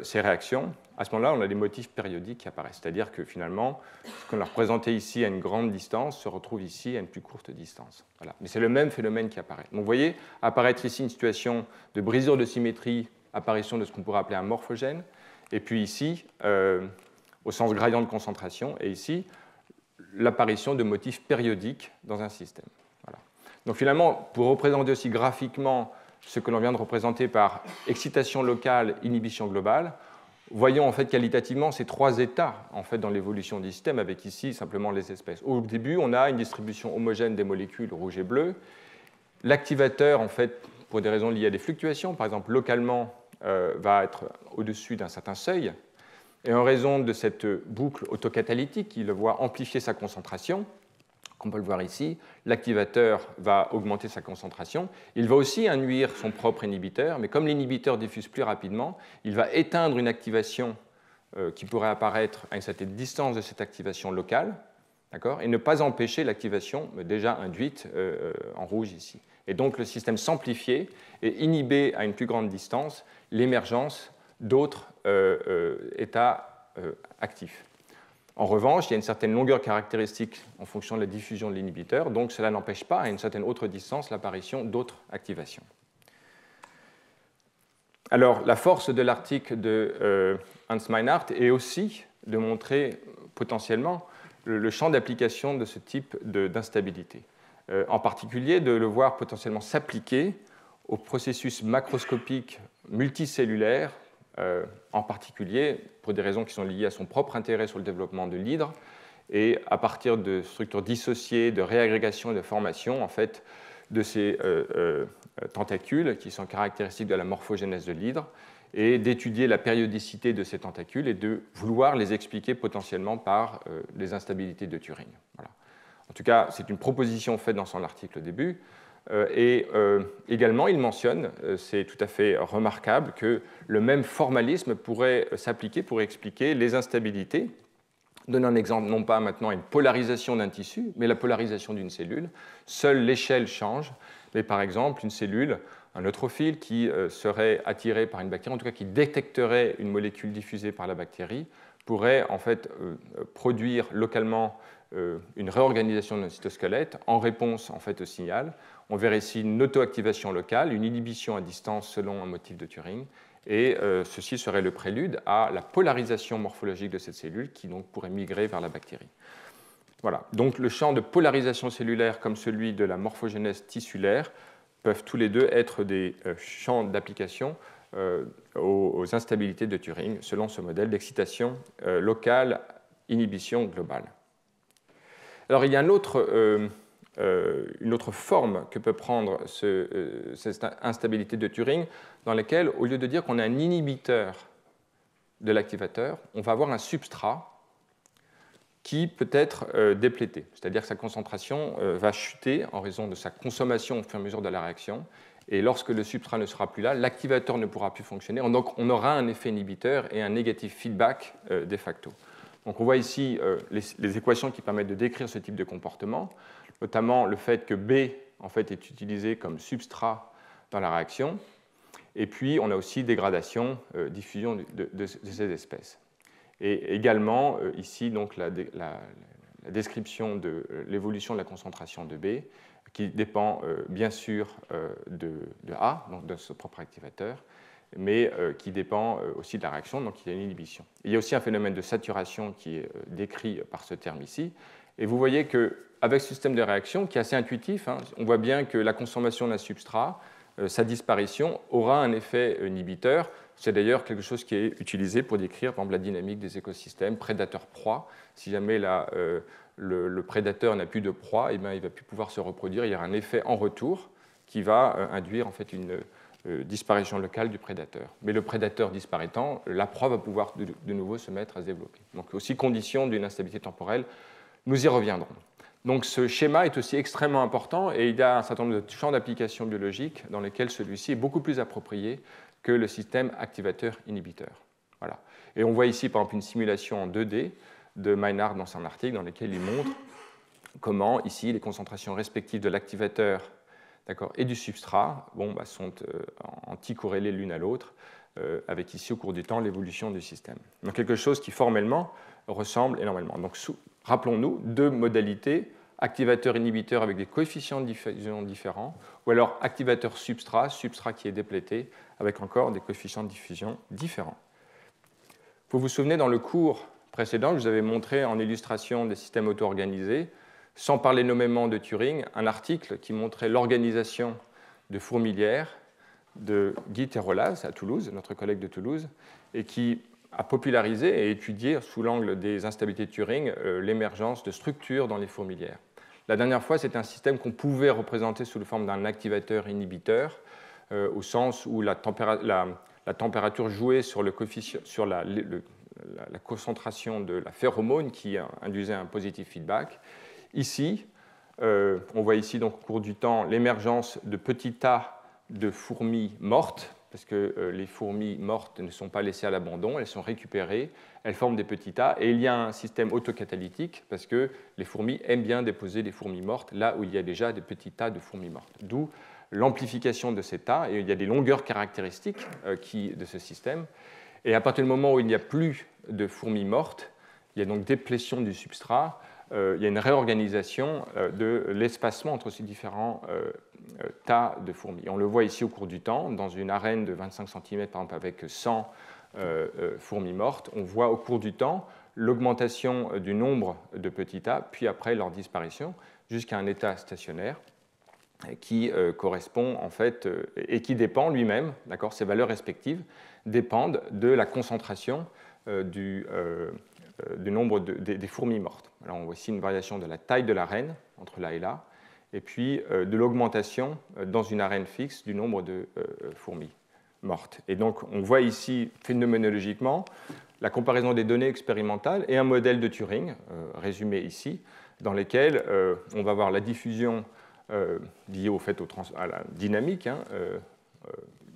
ces réactions, à ce moment-là, on a des motifs périodiques qui apparaissent. C'est-à-dire que finalement, ce qu'on a représenté ici à une grande distance se retrouve ici à une plus courte distance. Voilà. Mais c'est le même phénomène qui apparaît. Donc vous voyez apparaître ici une situation de brisure de symétrie, apparition de ce qu'on pourrait appeler un morphogène, et puis ici, au sens gradient de concentration, et ici, l'apparition de motifs périodiques dans un système. Voilà. Donc finalement, pour représenter aussi graphiquement ce que l'on vient de représenter par excitation locale, inhibition globale, voyons en fait qualitativement ces trois états en fait, dans l'évolution du système, avec ici simplement les espèces. Au début, on a une distribution homogène des molécules rouge et bleu. L'activateur, en fait, pour des raisons liées à des fluctuations, par exemple localement, va être au-dessus d'un certain seuil. Et en raison de cette boucle autocatalytique qui le voit amplifier sa concentration, comme on peut le voir ici, l'activateur va augmenter sa concentration. Il va aussi induire son propre inhibiteur, mais comme l'inhibiteur diffuse plus rapidement, il va éteindre une activation qui pourrait apparaître à une certaine distance de cette activation locale, et ne pas empêcher l'activation déjà induite en rouge ici. Et donc le système s'amplifiait et inhibait à une plus grande distance l'émergence d'autres états actifs. En revanche, il y a une certaine longueur caractéristique en fonction de la diffusion de l'inhibiteur, donc cela n'empêche pas à une certaine autre distance l'apparition d'autres activations. Alors, la force de l'article de Hans Meinhardt est aussi de montrer potentiellement le champ d'application de ce type d'instabilité. En particulier, de le voir potentiellement s'appliquer aux processus macroscopiques multicellulaires, en particulier pour des raisons qui sont liées à son propre intérêt sur le développement de l'hydre, et à partir de structures dissociées, de réagrégation et de formation en fait, de ces tentacules qui sont caractéristiques de la morphogénèse de l'hydre, et d'étudier la périodicité de ces tentacules et de vouloir les expliquer potentiellement par les instabilités de Turing. Voilà. En tout cas, c'est une proposition faite dans son article au début. Et également, il mentionne, c'est tout à fait remarquable, que le même formalisme pourrait s'appliquer pour expliquer les instabilités. Donne un exemple, non pas maintenant une polarisation d'un tissu, mais la polarisation d'une cellule. Seule l'échelle change, mais par exemple, une cellule, un neutrophile qui serait attiré par une bactérie, en tout cas qui détecterait une molécule diffusée par la bactérie, pourrait en fait produire localement une réorganisation d'un cytosquelette en réponse en fait, au signal. On verrait ici une auto-activation locale, une inhibition à distance selon un motif de Turing, et ceci serait le prélude à la polarisation morphologique de cette cellule qui donc pourrait migrer vers la bactérie. Voilà. Donc le champ de polarisation cellulaire comme celui de la morphogénèse tissulaire peuvent tous les deux être des champs d'application aux instabilités de Turing selon ce modèle d'excitation locale, inhibition globale. Alors il y a une autre forme que peut prendre cette instabilité de Turing, dans laquelle, au lieu de dire qu'on a un inhibiteur de l'activateur, on va avoir un substrat qui peut être déplété, c'est-à-dire que sa concentration va chuter en raison de sa consommation au fur et à mesure de la réaction, et lorsque le substrat ne sera plus là, l'activateur ne pourra plus fonctionner, donc on aura un effet inhibiteur et un négatif feedback de facto. Donc on voit ici les équations qui permettent de décrire ce type de comportement, notamment le fait que B en fait, est utilisé comme substrat dans la réaction, et puis on a aussi dégradation, diffusion de ces espèces. Et également ici donc, la description de l'évolution de la concentration de B, qui dépend bien sûr de A, donc de ce propre activateur, mais qui dépend aussi de la réaction, donc il y a une inhibition. Il y a aussi un phénomène de saturation qui est décrit par ce terme ici. Et vous voyez qu'avec ce système de réaction, qui est assez intuitif, on voit bien que la consommation d'un substrat, sa disparition, aura un effet inhibiteur. C'est d'ailleurs quelque chose qui est utilisé pour décrire par exemple, la dynamique des écosystèmes prédateur-proie. Si jamais le prédateur n'a plus de proie, eh bien, il ne va plus pouvoir se reproduire. Il y aura un effet en retour qui va induire en fait, une disparition locale du prédateur. Mais le prédateur disparaissant, la proie va pouvoir de nouveau se mettre à se développer. Donc aussi condition d'une instabilité temporelle, nous y reviendrons. Donc ce schéma est aussi extrêmement important et il y a un certain nombre de champs d'application biologique dans lesquels celui-ci est beaucoup plus approprié que le système activateur-inhibiteur. Voilà. Et on voit ici par exemple une simulation en 2D de Meinhardt dans son article, dans lequel il montre comment, ici, les concentrations respectives de l'activateur et du substrat sont anticorrélées l'une à l'autre, avec ici, au cours du temps, l'évolution du système. Donc quelque chose qui, formellement, ressemble énormément. Donc, rappelons-nous, deux modalités, activateur-inhibiteur avec des coefficients de diffusion différents, ou alors activateur-substrat, substrat qui est déplété, avec encore des coefficients de diffusion différents. Vous vous souvenez, dans le cours précédent, je vous avais montré en illustration des systèmes auto-organisés, sans parler nommément de Turing, un article qui montrait l'organisation de fourmilières de Guy Terolaz à Toulouse, notre collègue de Toulouse, et qui a popularisé et étudié, sous l'angle des instabilités de Turing, l'émergence de structures dans les fourmilières. La dernière fois, c'était un système qu'on pouvait représenter sous la forme d'un activateur-inhibiteur, au sens où la température jouait sur, sur la concentration de la phéromone qui induisait un positive feedback. Ici, on voit ici donc, au cours du temps l'émergence de petits tas de fourmis mortes, parce que les fourmis mortes ne sont pas laissées à l'abandon, elles sont récupérées, elles forment des petits tas, et il y a un système autocatalytique, parce que les fourmis aiment bien déposer des fourmis mortes là où il y a déjà des petits tas de fourmis mortes. D'où l'amplification de ces tas, et il y a des longueurs caractéristiques de ce système. Et à partir du moment où il n'y a plus de fourmis mortes, il y a donc déplétion du substrat, il y a une réorganisation de l'espacement entre ces différents tas de fourmis. On le voit ici au cours du temps, dans une arène de 25 cm, par exemple, avec 100 fourmis mortes, on voit au cours du temps l'augmentation du nombre de petits tas, puis après leur disparition, jusqu'à un état stationnaire qui correspond en fait et qui dépend lui-même, ces valeurs respectives dépendent de la concentration du nombre des fourmis mortes. Alors on voit ici une variation de la taille de l'arène entre là et là, et puis de l'augmentation dans une arène fixe du nombre de fourmis mortes. Et donc on voit ici phénoménologiquement la comparaison des données expérimentales et un modèle de Turing, résumé ici, dans lequel on va voir la diffusion liée au fait à la dynamique,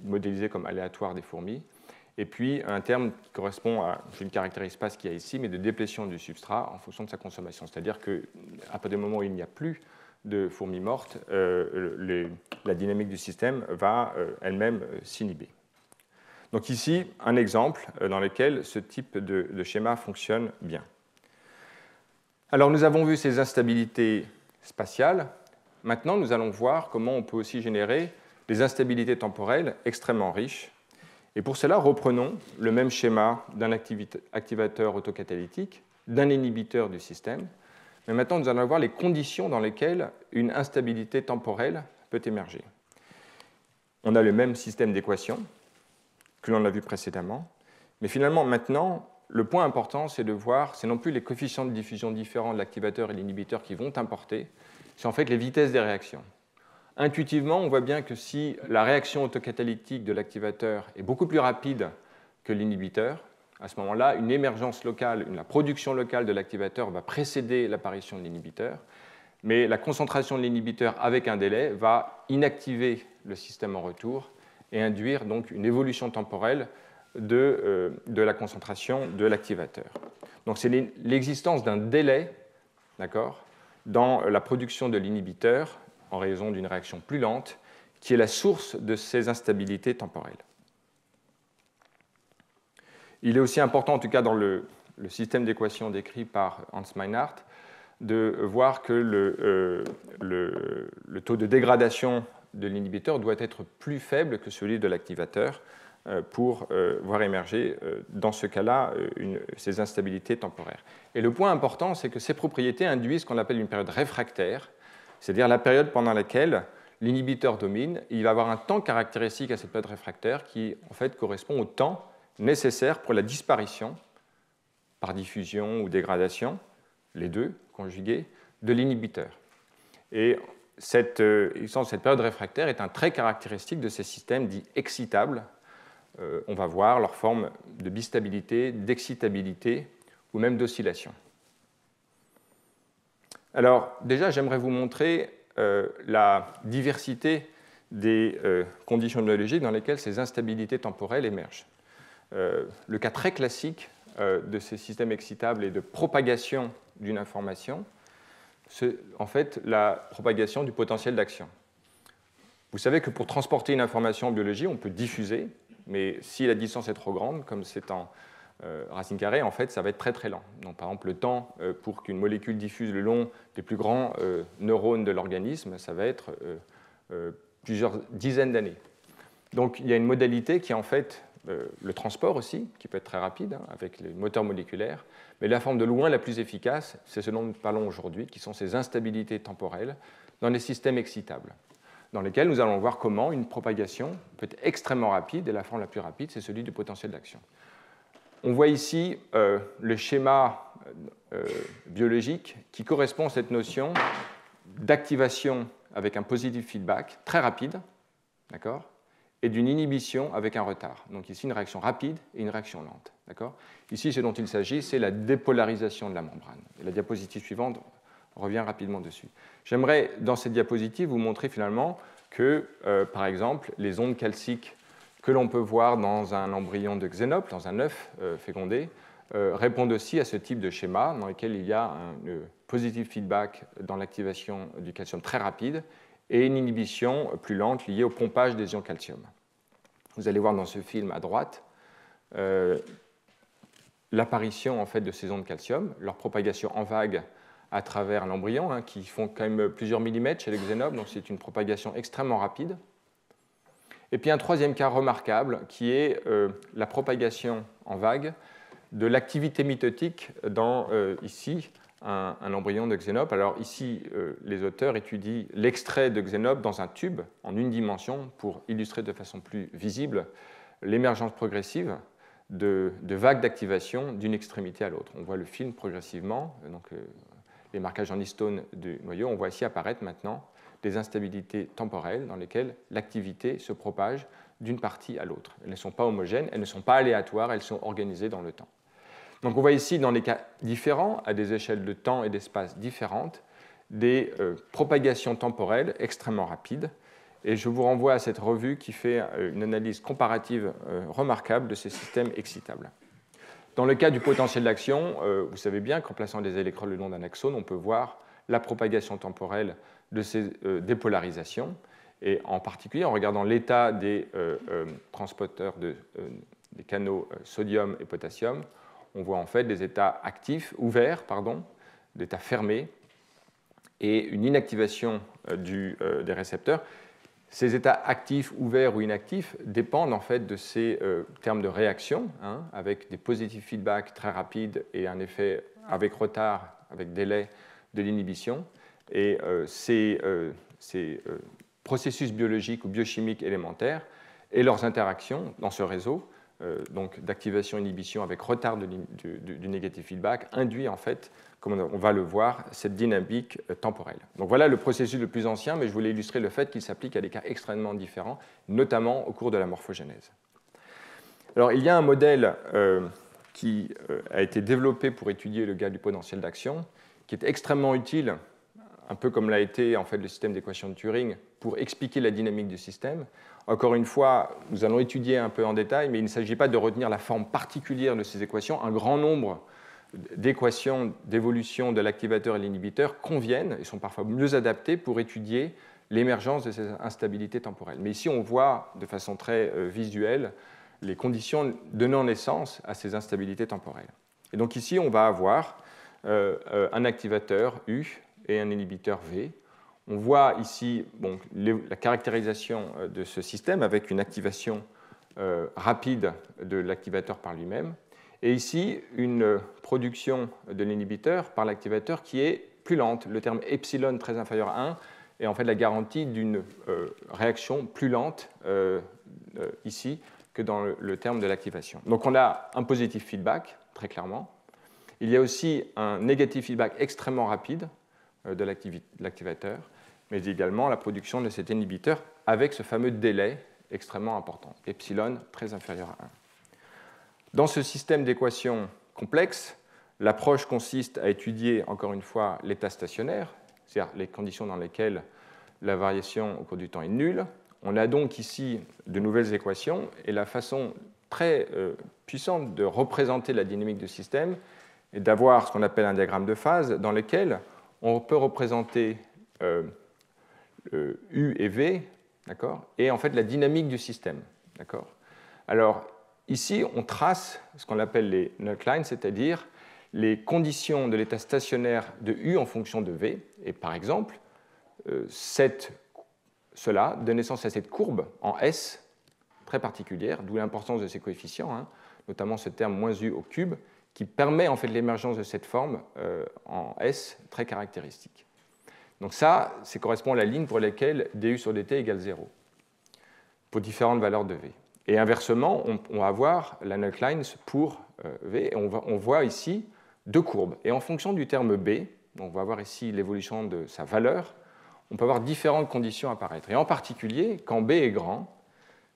modélisée comme aléatoire des fourmis, et puis un terme qui correspond à, je ne caractérise pas ce qu'il y a ici, mais de déplétion du substrat en fonction de sa consommation. C'est-à-dire qu'à partir du moment où il n'y a plus de fourmis mortes, la dynamique du système va elle-même s'inhiber. Donc ici, un exemple dans lequel ce type de schéma fonctionne bien. Alors nous avons vu ces instabilités spatiales. Maintenant, nous allons voir comment on peut aussi générer des instabilités temporelles extrêmement riches. Et pour cela, reprenons le même schéma d'un activateur autocatalytique, d'un inhibiteur du système. Mais maintenant, nous allons voir les conditions dans lesquelles une instabilité temporelle peut émerger. On a le même système d'équations que l'on a vu précédemment. Mais finalement, maintenant, le point important, c'est de voir, c'est non plus les coefficients de diffusion différents de l'activateur et de l'inhibiteur qui vont importer, c'est en fait les vitesses des réactions. Intuitivement, on voit bien que si la réaction autocatalytique de l'activateur est beaucoup plus rapide que l'inhibiteur, à ce moment-là, une émergence locale, la production locale de l'activateur va précéder l'apparition de l'inhibiteur, mais la concentration de l'inhibiteur avec un délai va inactiver le système en retour et induire donc une évolution temporelle de la concentration de l'activateur. Donc c'est l'existence d'un délai, dans la production de l'inhibiteur en raison d'une réaction plus lente, qui est la source de ces instabilités temporelles. Il est aussi important, en tout cas dans le système d'équations décrit par Hans Meinhardt, de voir que le taux de dégradation de l'inhibiteur doit être plus faible que celui de l'activateur pour voir émerger, dans ce cas-là, ces instabilités temporaires. Et le point important, c'est que ces propriétés induisent ce qu'on appelle une période réfractaire, c'est-à-dire la période pendant laquelle l'inhibiteur domine. Il va avoir un temps caractéristique à cette période réfractaire qui, en fait, correspond au temps nécessaire pour la disparition, par diffusion ou dégradation, les deux conjugués, de l'inhibiteur. Et cette période réfractaire est un trait caractéristique de ces systèmes dits excitables. On va voir leur forme de bistabilité, d'excitabilité ou même d'oscillation. Alors, déjà, j'aimerais vous montrer la diversité des conditions biologiques dans lesquelles ces instabilités temporelles émergent. Le cas très classique de ces systèmes excitables et de propagation d'une information, c'est en fait la propagation du potentiel d'action. Vous savez que pour transporter une information en biologie, on peut diffuser, mais si la distance est trop grande, comme c'est en racine carrée, en fait, ça va être très très lent. Donc, par exemple, le temps pour qu'une molécule diffuse le long des plus grands neurones de l'organisme, ça va être plusieurs dizaines d'années. Donc, il y a une modalité qui est en fait le transport aussi, qui peut être très rapide avec les moteurs moléculaires, mais la forme de loin la plus efficace, c'est ce dont nous parlons aujourd'hui, qui sont ces instabilités temporelles dans les systèmes excitables, dans lesquels nous allons voir comment une propagation peut être extrêmement rapide, et la forme la plus rapide, c'est celui du potentiel d'action. On voit ici le schéma biologique qui correspond à cette notion d'activation avec un positive feedback très rapide, d'accord, et d'une inhibition avec un retard. Donc ici, une réaction rapide et une réaction lente. D'accord ? Ici, ce dont il s'agit, c'est la dépolarisation de la membrane. Et la diapositive suivante revient rapidement dessus. J'aimerais, dans cette diapositive, vous montrer finalement que, par exemple, les ondes calciques que l'on peut voir dans un embryon de xénople, dans un œuf fécondé, répondent aussi à ce type de schéma dans lequel il y a un positive feedback dans l'activation du calcium très rapide et une inhibition plus lente liée au pompage des ions calcium. Vous allez voir dans ce film à droite l'apparition en fait de ces ondes calcium, leur propagation en vague à travers l'embryon, qui font quand même plusieurs millimètres chez les xénopes, donc c'est une propagation extrêmement rapide. Et puis un troisième cas remarquable qui est la propagation en vague de l'activité mitotique dans, ici, un embryon de xénope. Alors ici, les auteurs étudient l'extrait de xénope dans un tube en une dimension pour illustrer de façon plus visible l'émergence progressive de vagues d'activation d'une extrémité à l'autre. On voit le film progressivement, donc les marquages en histone du noyau. On voit ici apparaître maintenant des instabilités temporelles dans lesquelles l'activité se propage d'une partie à l'autre. Elles ne sont pas homogènes, elles ne sont pas aléatoires, elles sont organisées dans le temps. Donc on voit ici, dans des cas différents, à des échelles de temps et d'espace différentes, des propagations temporelles extrêmement rapides. Et je vous renvoie à cette revue qui fait une analyse comparative remarquable de ces systèmes excitables. Dans le cas du potentiel d'action, vous savez bien qu'en plaçant des électrodes le long d'un axone, on peut voir la propagation temporelle de ces dépolarisations, et en particulier en regardant l'état des transporteurs des canaux sodium et potassium, on voit en fait des états actifs, ouverts, d'états fermés, et une inactivation des récepteurs. Ces états actifs, ouverts ou inactifs dépendent en fait de ces termes de réaction, avec des positive feedback très rapides et un effet avec retard, avec délai de l'inhibition. Et ces processus biologiques ou biochimiques élémentaires et leurs interactions dans ce réseau, donc d'activation-inhibition avec retard du negative feedback, induit en fait, comme on va le voir, cette dynamique temporelle. Donc voilà le processus le plus ancien, mais je voulais illustrer le fait qu'il s'applique à des cas extrêmement différents, notamment au cours de la morphogénèse. Alors il y a un modèle qui a été développé pour étudier le cas du potentiel d'action, qui est extrêmement utile, un peu comme l'a été en fait le système d'équation de Turing, pour expliquer la dynamique du système. Encore une fois, nous allons étudier un peu en détail, mais il ne s'agit pas de retenir la forme particulière de ces équations. Un grand nombre d'équations d'évolution de l'activateur et de l'inhibiteur conviennent et sont parfois mieux adaptées pour étudier l'émergence de ces instabilités temporelles. Mais ici, on voit de façon très visuelle les conditions donnant naissance à ces instabilités temporelles. Et donc ici, on va avoir un activateur U et un inhibiteur V. On voit ici la caractérisation de ce système avec une activation rapide de l'activateur par lui-même. Et ici, une production de l'inhibiteur par l'activateur qui est plus lente. Le terme epsilon très inférieur à 1 est en fait la garantie d'une réaction plus lente ici que dans le terme de l'activation. Donc on a un positive feedback, très clairement. Il y a aussi un negative feedback extrêmement rapide de l'activateur, mais également la production de cet inhibiteur avec ce fameux délai extrêmement important, epsilon très inférieur à 1. Dans ce système d'équations complexes, l'approche consiste à étudier, encore une fois, l'état stationnaire, c'est-à-dire les conditions dans lesquelles la variation au cours du temps est nulle. On a donc ici de nouvelles équations, et la façon très puissante de représenter la dynamique du système et d'avoir ce qu'on appelle un diagramme de phase dans lequel on peut représenter U et V, d'accord, et en fait la dynamique du système. D'accord. Alors ici, on trace ce qu'on appelle les null-lines, c'est-à-dire les conditions de l'état stationnaire de U en fonction de V. Et par exemple, cela donne naissance à cette courbe en S très particulière, d'où l'importance de ces coefficients, hein, notamment ce terme moins U au cube, qui permet en fait l'émergence de cette forme en S très caractéristique. Donc ça correspond à la ligne pour laquelle du sur dt égale 0, pour différentes valeurs de V. Et inversement, on va avoir la null-lines pour V, et on voit ici deux courbes. Et en fonction du terme B, donc on va voir ici l'évolution de sa valeur, on peut avoir différentes conditions apparaître. Et en particulier, quand B est grand,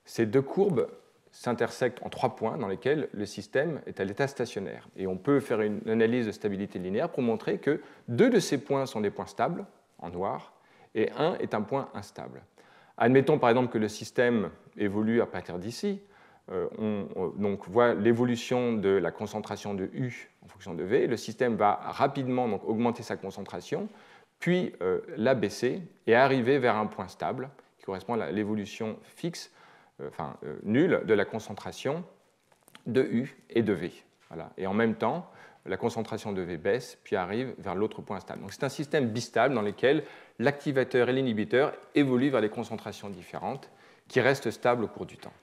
ces deux courbes s'intersectent en 3 points dans lesquels le système est à l'état stationnaire. Et on peut faire une analyse de stabilité linéaire pour montrer que 2 de ces points sont des points stables, en noir, et 1 est un point instable. Admettons par exemple que le système évolue à partir d'ici. On donc voit l'évolution de la concentration de U en fonction de V. Le système va rapidement donc, augmenter sa concentration, puis la baisser et arriver vers un point stable qui correspond à l'évolution fixe, nulle de la concentration de U et de V. Voilà. Et en même temps, la concentration de V baisse, puis arrive vers l'autre point stable. Donc c'est un système bistable dans lequel l'activateur et l'inhibiteur évoluent vers des concentrations différentes qui restent stables au cours du temps.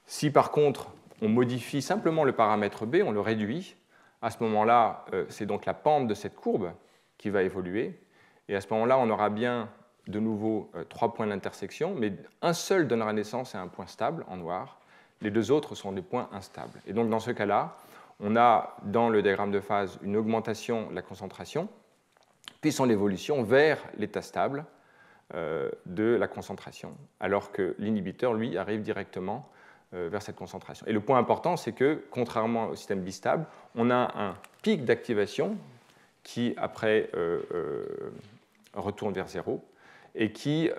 Si par contre on modifie simplement le paramètre B, on le réduit, à ce moment-là, c'est donc la pente de cette courbe qui va évoluer, et à ce moment-là, on aura bien de nouveau 3 points d'intersection, mais un seul donnera naissance à un point stable en noir, les deux autres sont des points instables. Et donc dans ce cas-là, on a dans le diagramme de phase une augmentation de la concentration, puis son évolution vers l'état stable de la concentration, alors que l'inhibiteur, lui, arrive directement vers cette concentration. Et le point important, c'est que, contrairement au système bistable, on a un pic d'activation qui, après, retourne vers 0 et qui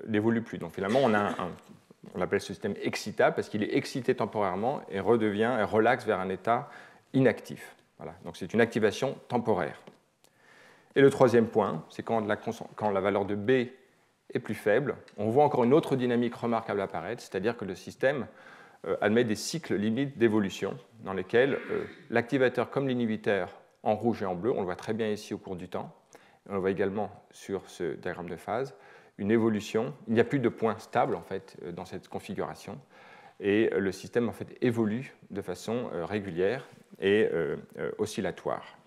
n'évolue plus. Donc finalement, on appelle ce système excitable parce qu'il est excité temporairement et redevient et relaxe vers un état inactif. Voilà. Donc c'est une activation temporaire. Et le troisième point, c'est quand la valeur de B est plus faible, on voit encore une autre dynamique remarquable apparaître, c'est-à-dire que le système admet des cycles limites d'évolution dans lesquels l'activateur comme l'inhibiteur en rouge et en bleu, on le voit très bien ici au cours du temps, on le voit également sur ce diagramme de phase, une évolution. Il n'y a plus de points stables en fait, dans cette configuration et le système en fait, évolue de façon régulière et oscillatoire.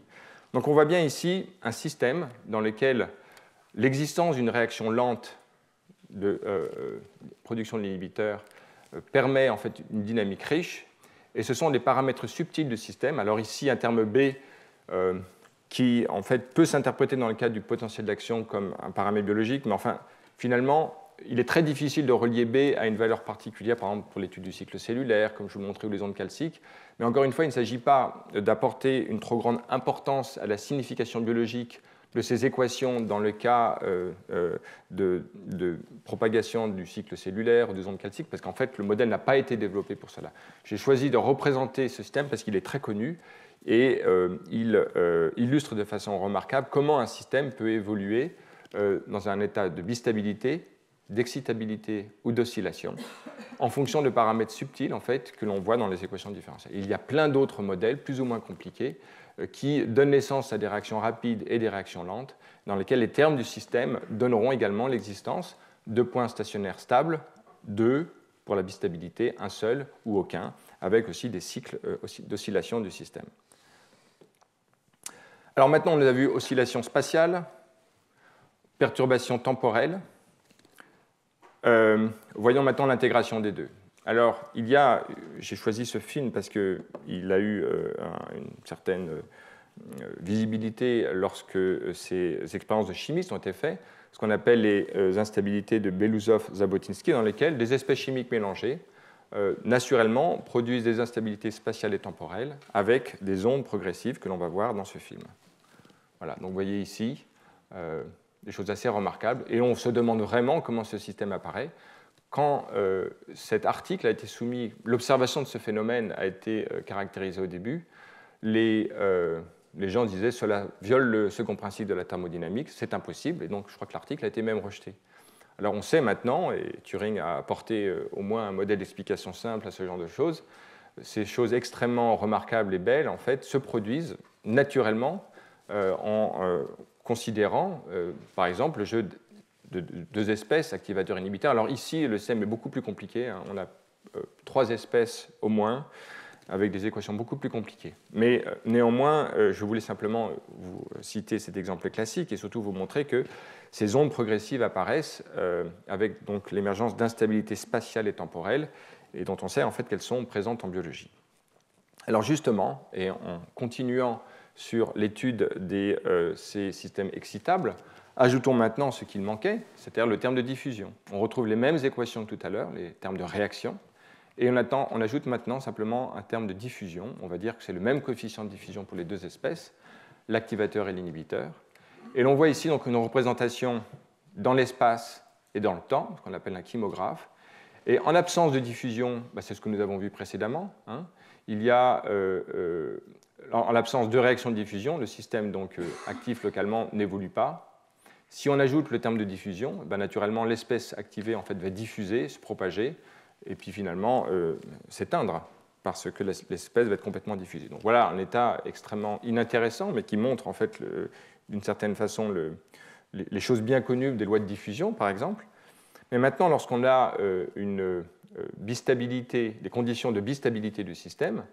Donc on voit bien ici un système dans lequel l'existence d'une réaction lente de production de l'inhibiteur permet en fait une dynamique riche, et ce sont des paramètres subtils du système. Alors ici, un terme B qui en fait peut s'interpréter dans le cadre du potentiel d'action comme un paramètre biologique, mais enfin, finalement, il est très difficile de relier B à une valeur particulière, par exemple pour l'étude du cycle cellulaire, comme je vous le montrais, ou les ondes calciques. Mais encore une fois, il ne s'agit pas d'apporter une trop grande importance à la signification biologique de ces équations dans le cas de propagation du cycle cellulaire ou des ondes calciques, parce qu'en fait, le modèle n'a pas été développé pour cela. J'ai choisi de représenter ce système parce qu'il est très connu et il illustre de façon remarquable comment un système peut évoluer dans un état de bistabilité, d'excitabilité ou d'oscillation, en fonction de paramètres subtils en fait, que l'on voit dans les équations différentielles. Il y a plein d'autres modèles, plus ou moins compliqués, qui donnent naissance à des réactions rapides et des réactions lentes, dans lesquelles les termes du système donneront également l'existence de points stationnaires stables, 2 pour la bistabilité, un seul ou aucun, avec aussi des cycles d'oscillation du système. Alors maintenant, on a vu oscillation spatiale, perturbation temporelle. Voyons maintenant l'intégration des deux. Alors, j'ai choisi ce film parce qu'il a eu une certaine visibilité lorsque ces expériences de chimistes ont été faites, ce qu'on appelle les instabilités de Belousov-Zabotinsky, dans lesquelles des espèces chimiques mélangées, naturellement, produisent des instabilités spatiales et temporelles avec des ondes progressives que l'on va voir dans ce film. Voilà, donc vous voyez ici des choses assez remarquables, et on se demande vraiment comment ce système apparaît. quand cet article a été soumis, l'observation de ce phénomène a été caractérisée au début, les gens disaient cela viole le second principe de la thermodynamique, c'est impossible, et donc je crois que l'article a été même rejeté. Alors on sait maintenant, et Turing a apporté au moins un modèle d'explication simple à ce genre de choses, ces choses extrêmement remarquables et belles, en fait, se produisent naturellement en considérant, par exemple, le jeu de deux espèces, activateurs-inhibiteurs. Alors ici, le système est beaucoup plus compliqué. Hein. On a 3 espèces au moins, avec des équations beaucoup plus compliquées. Mais néanmoins, je voulais simplement vous citer cet exemple classique et surtout vous montrer que ces ondes progressives apparaissent avec donc l'émergence d'instabilité spatiale et temporelle, et dont on sait en fait qu'elles sont présentes en biologie. Alors justement, et en continuant sur l'étude de ces systèmes excitables, ajoutons maintenant ce qu'il manquait, c'est-à-dire le terme de diffusion. On retrouve les mêmes équations que tout à l'heure, les termes de réaction, et on ajoute maintenant simplement un terme de diffusion. On va dire que c'est le même coefficient de diffusion pour les 2 espèces, l'activateur et l'inhibiteur. Et l'on voit ici donc une représentation dans l'espace et dans le temps, ce qu'on appelle un chymographe. Et en absence de diffusion, c'est ce que nous avons vu précédemment, hein, il y a, en l'absence de réaction de diffusion, le système donc, actif localement n'évolue pas. Si on ajoute le terme de diffusion, naturellement l'espèce activée en fait, va diffuser, se propager, et puis finalement s'éteindre, parce que l'espèce va être complètement diffusée. Donc voilà un état extrêmement inintéressant, mais qui montre en fait d'une certaine façon les choses bien connues des lois de diffusion, par exemple. Mais maintenant, lorsqu'on a une bistabilité, des conditions de bistabilité du système,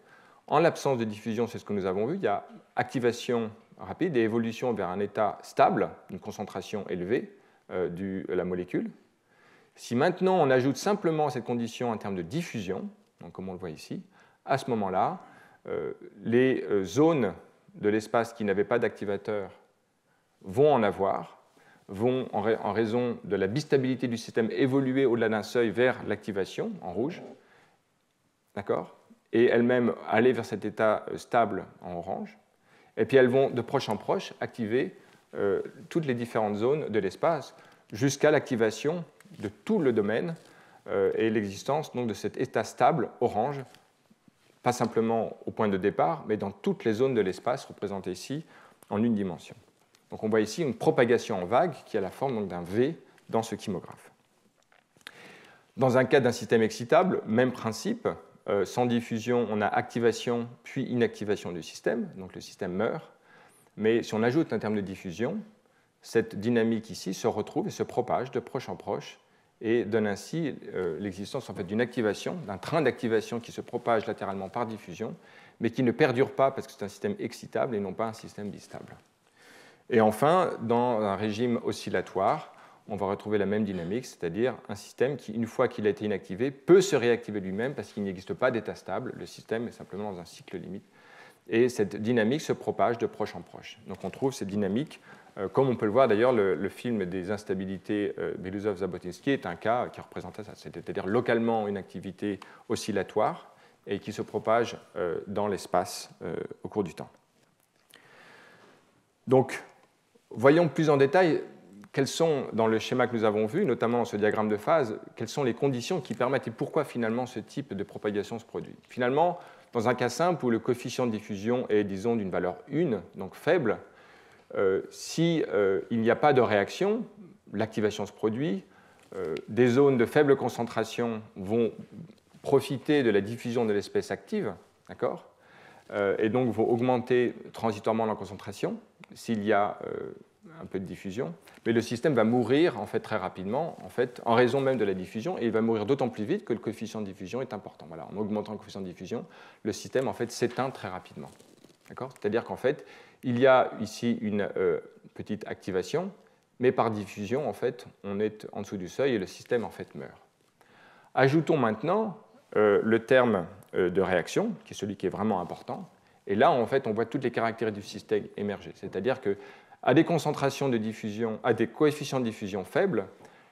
en l'absence de diffusion, c'est ce que nous avons vu, il y a activation rapide et évolution vers un état stable, une concentration élevée de la molécule. Si maintenant on ajoute simplement cette condition en termes de diffusion, donc comme on le voit ici, à ce moment-là, les zones de l'espace qui n'avaient pas d'activateur vont en avoir, vont, en raison de la bistabilité du système, évoluer au-delà d'un seuil vers l'activation, en rouge, d'accord, et elles-mêmes aller vers cet état stable, en orange, et puis elles vont de proche en proche activer toutes les différentes zones de l'espace jusqu'à l'activation de tout le domaine et l'existence donc, de cet état stable, orange, pas simplement au point de départ, mais dans toutes les zones de l'espace représentées ici en une dimension. Donc on voit ici une propagation en vague qui a la forme d'un V dans ce chymographe. Dans un cas d'un système excitable, même principe, sans diffusion, on a activation puis inactivation du système, donc le système meurt. Mais si on ajoute un terme de diffusion, cette dynamique ici se retrouve et se propage de proche en proche et donne ainsi l'existence en fait, d'une activation, d'un train d'activation qui se propage latéralement par diffusion, mais qui ne perdure pas parce que c'est un système excitable et non pas un système bistable. Et enfin, dans un régime oscillatoire, on va retrouver la même dynamique, c'est-à-dire un système qui, une fois qu'il a été inactivé, peut se réactiver lui-même parce qu'il n'existe pas d'état stable. Le système est simplement dans un cycle limite. Et cette dynamique se propage de proche en proche. Donc on trouve cette dynamique, comme on peut le voir d'ailleurs, le film des instabilités Belousov-Zhabotinsky est un cas qui représentait ça, c'est-à-dire localement une activité oscillatoire et qui se propage dans l'espace au cours du temps. Donc, voyons plus en détail quelles sont, dans le schéma que nous avons vu, notamment dans ce diagramme de phase, quelles sont les conditions qui permettent et pourquoi finalement ce type de propagation se produit. Finalement, dans un cas simple où le coefficient de diffusion est, disons, d'une valeur 1, donc faible, si il n'y a pas de réaction, l'activation se produit, des zones de faible concentration vont profiter de la diffusion de l'espèce active, d'accord, et donc vont augmenter transitoirement la concentration s'il y a un peu de diffusion, mais le système va mourir en fait, très rapidement en raison même de la diffusion, et il va mourir d'autant plus vite que le coefficient de diffusion est important. Voilà, en augmentant le coefficient de diffusion, le système en fait, s'éteint très rapidement. C'est-à-dire qu'en fait, il y a ici une petite activation, mais par diffusion, en fait, on est en dessous du seuil et le système en fait, meurt. Ajoutons maintenant le terme de réaction, qui est celui qui est vraiment important, et là, en fait, on voit toutes les caractéristiques du système émerger. C'est-à-dire qu'à des concentrations de diffusion, à des coefficients de diffusion faibles,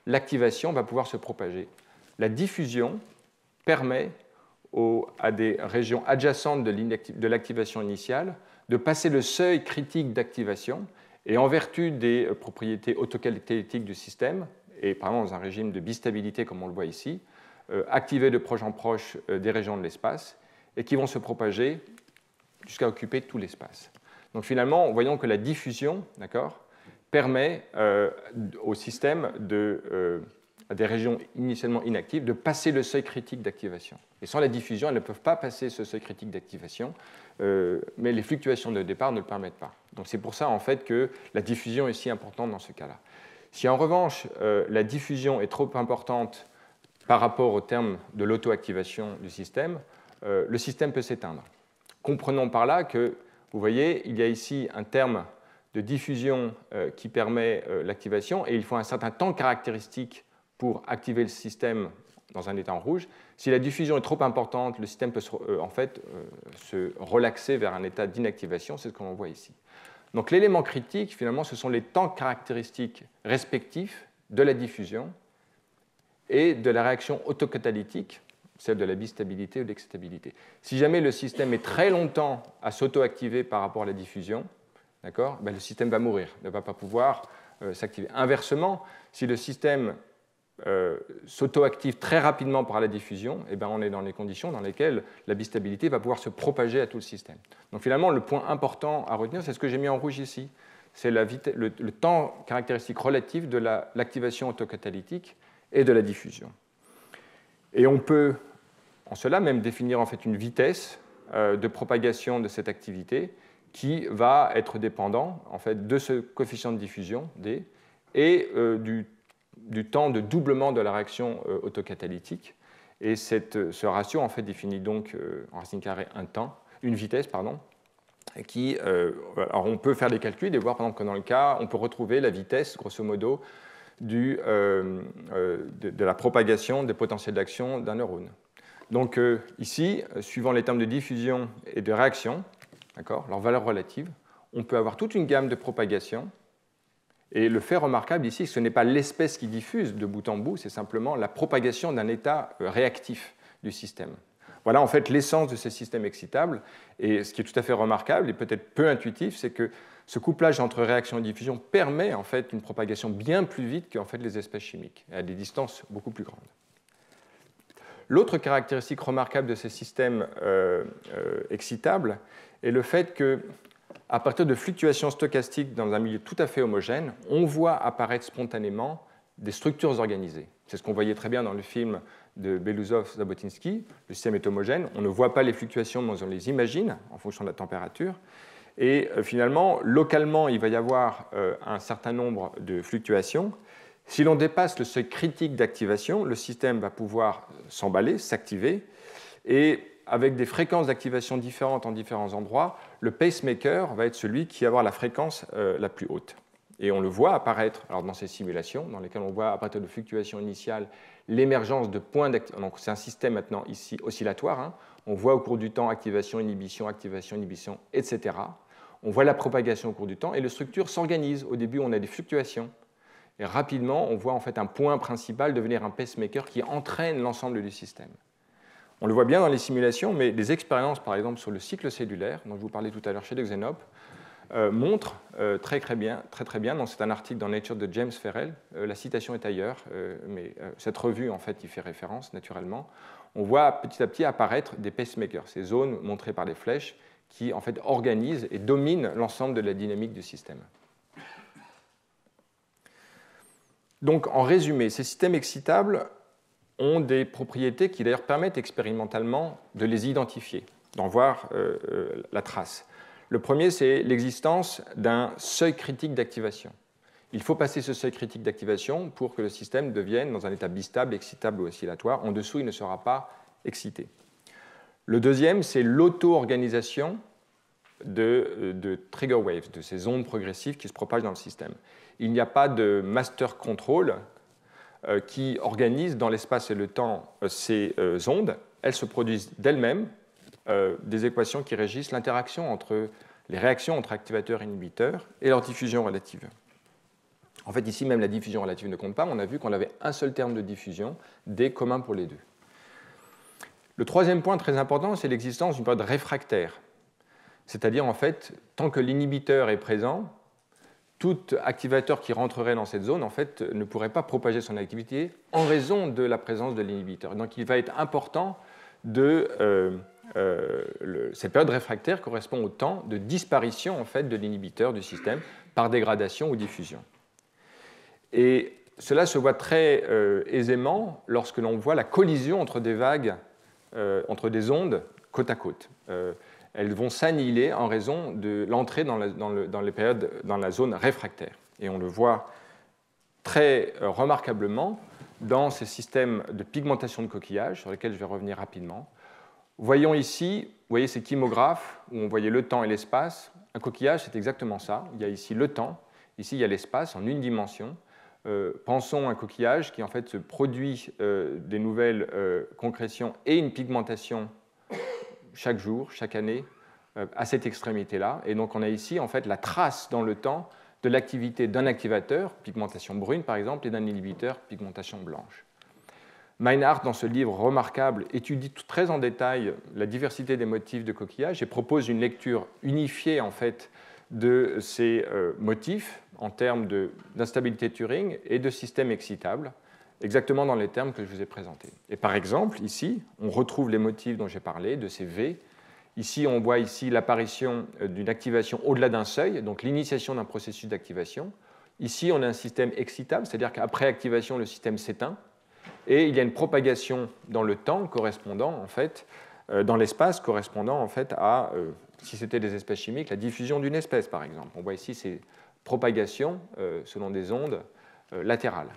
l'activation va pouvoir se propager. La diffusion permet à des régions adjacentes de l'activation initiale de passer le seuil critique d'activation, et en vertu des propriétés autocatalytiques du système et par exemple dans un régime de bistabilité comme on le voit ici, activer de proche en proche des régions de l'espace et qui vont se propager jusqu'à occuper tout l'espace. Donc finalement, voyons que la diffusion, permet au système à des régions initialement inactives de passer le seuil critique d'activation. Et sans la diffusion, elles ne peuvent pas passer ce seuil critique d'activation, mais les fluctuations de départ ne le permettent pas. Donc c'est pour ça en fait que la diffusion est si importante dans ce cas-là. Si en revanche la diffusion est trop importante par rapport au terme de l'auto-activation du système, le système peut s'éteindre. Comprenons par là que, vous voyez, il y a ici un terme de diffusion qui permet l'activation et il faut un certain temps caractéristique pour activer le système dans un état en rouge. Si la diffusion est trop importante, le système peut se relaxer vers un état d'inactivation, c'est ce qu'on voit ici. Donc l'élément critique, finalement, ce sont les temps caractéristiques respectifs de la diffusion et de la réaction autocatalytique, celle de la bistabilité ou de l'excitabilité. Si jamais le système est très longtemps à s'auto-activer par rapport à la diffusion, le système va mourir, ne va pas pouvoir s'activer. Inversement, si le système s'auto-active très rapidement par la diffusion, on est dans les conditions dans lesquelles la bistabilité va pouvoir se propager à tout le système. Donc finalement, le point important à retenir, c'est ce que j'ai mis en rouge ici. C'est le temps caractéristique relatif de l'activation autocatalytique et de la diffusion. Et on peut, en cela, même définir en fait une vitesse de propagation de cette activité qui va être dépendant en fait, de ce coefficient de diffusion, D, et du temps de doublement de la réaction autocatalytique. Et ce ratio en fait, définit donc en racine carrée une vitesse, qui, alors on peut faire des calculs et voir par exemple que dans le cas, on peut retrouver la vitesse, grosso modo, de la propagation des potentiels d'action d'un neurone. Donc ici, suivant les termes de diffusion et de réaction, leur valeur relative, on peut avoir toute une gamme de propagation. Et le fait remarquable ici, ce n'est pas l'espèce qui diffuse de bout en bout, c'est simplement la propagation d'un état réactif du système. Voilà en fait l'essence de ces systèmes excitables. Et ce qui est tout à fait remarquable et peut-être peu intuitif, c'est que ce couplage entre réaction et diffusion permet en fait une propagation bien plus vite qu'en fait les espèces chimiques, à des distances beaucoup plus grandes. L'autre caractéristique remarquable de ces systèmes excitables est le fait qu'à partir de fluctuations stochastiques dans un milieu tout à fait homogène, on voit apparaître spontanément des structures organisées. C'est ce qu'on voyait très bien dans le film de Belousov-Zabotinsky. Le système est homogène, on ne voit pas les fluctuations, mais on les imagine en fonction de la température. Et finalement, localement, il va y avoir un certain nombre de fluctuations. Si l'on dépasse le seuil critique d'activation, le système va pouvoir s'emballer, s'activer, et avec des fréquences d'activation différentes en différents endroits, le pacemaker va être celui qui va avoir la fréquence la plus haute. Et on le voit apparaître alors dans ces simulations, dans lesquelles on voit à partir de fluctuations initiales l'émergence de points d'activation. Donc c'est un système maintenant ici oscillatoire. On voit au cours du temps activation, inhibition, etc. On voit la propagation au cours du temps et la structure s'organise. Au début, on a des fluctuations. Et rapidement, on voit en fait un point principal devenir un pacemaker qui entraîne l'ensemble du système. On le voit bien dans les simulations, mais des expériences, par exemple, sur le cycle cellulaire, dont je vous parlais tout à l'heure chez de Xenop, montrent très bien, donc c'est un article dans Nature de James Ferrell, la citation est ailleurs, mais cette revue, en fait, y fait référence, naturellement. On voit petit à petit apparaître des pacemakers, ces zones montrées par les flèches, qui, en fait, organisent et dominent l'ensemble de la dynamique du système. Donc, en résumé, ces systèmes excitables ont des propriétés qui d'ailleurs permettent expérimentalement de les identifier, d'en voir la trace. Le premier, c'est l'existence d'un seuil critique d'activation. Il faut passer ce seuil critique d'activation pour que le système devienne dans un état bistable, excitable ou oscillatoire. En dessous, il ne sera pas excité. Le deuxième, c'est l'auto-organisation de trigger waves, de ces ondes progressives qui se propagent dans le système. Il n'y a pas de master control qui organise dans l'espace et le temps ces ondes. Elles se produisent d'elles-mêmes des équations qui régissent l'interaction entre les réactions entre activateurs et inhibiteurs et leur diffusion relative. En fait, ici, même la diffusion relative ne compte pas. On a vu qu'on avait un seul terme de diffusion, D commun pour les deux. Le troisième point très important, c'est l'existence d'une période réfractaire. C'est-à-dire, en fait, tant que l'inhibiteur est présent, tout activateur qui rentrerait dans cette zone en fait, ne pourrait pas propager son activité en raison de la présence de l'inhibiteur. Donc il va être important cette période réfractaire correspond au temps de disparition en fait, de l'inhibiteur du système par dégradation ou diffusion. Et cela se voit très aisément lorsque l'on voit la collision entre des vagues, entre des ondes côte à côte. Elles vont s'annihiler en raison de l'entrée dans la zone réfractaire. Et on le voit très remarquablement dans ces systèmes de pigmentation de coquillages, sur lesquels je vais revenir rapidement. Voyons ici, vous voyez ces kymographes où on voyait le temps et l'espace. Un coquillage, c'est exactement ça. Il y a ici le temps, ici il y a l'espace en une dimension. Pensons à un coquillage qui en fait se produit des nouvelles concrétions et une pigmentation chaque jour, chaque année, à cette extrémité-là. Et donc on a ici en fait la trace dans le temps de l'activité d'un activateur, pigmentation brune par exemple, et d'un inhibiteur, pigmentation blanche. Meinhardt, dans ce livre remarquable, étudie très en détail la diversité des motifs de coquillages et propose une lecture unifiée en fait, de ces motifs en termes d'instabilité de Turing et de système excitable, exactement dans les termes que je vous ai présentés. Et par exemple, ici, on retrouve les motifs dont j'ai parlé, de ces V. Ici, on voit ici l'apparition d'une activation au-delà d'un seuil, donc l'initiation d'un processus d'activation. Ici, on a un système excitable, c'est-à-dire qu'après activation, le système s'éteint. Et il y a une propagation dans le temps correspondant, en fait, dans l'espace correspondant en fait, à, si c'était des espèces chimiques, la diffusion d'une espèce, par exemple. On voit ici ces propagations selon des ondes latérales.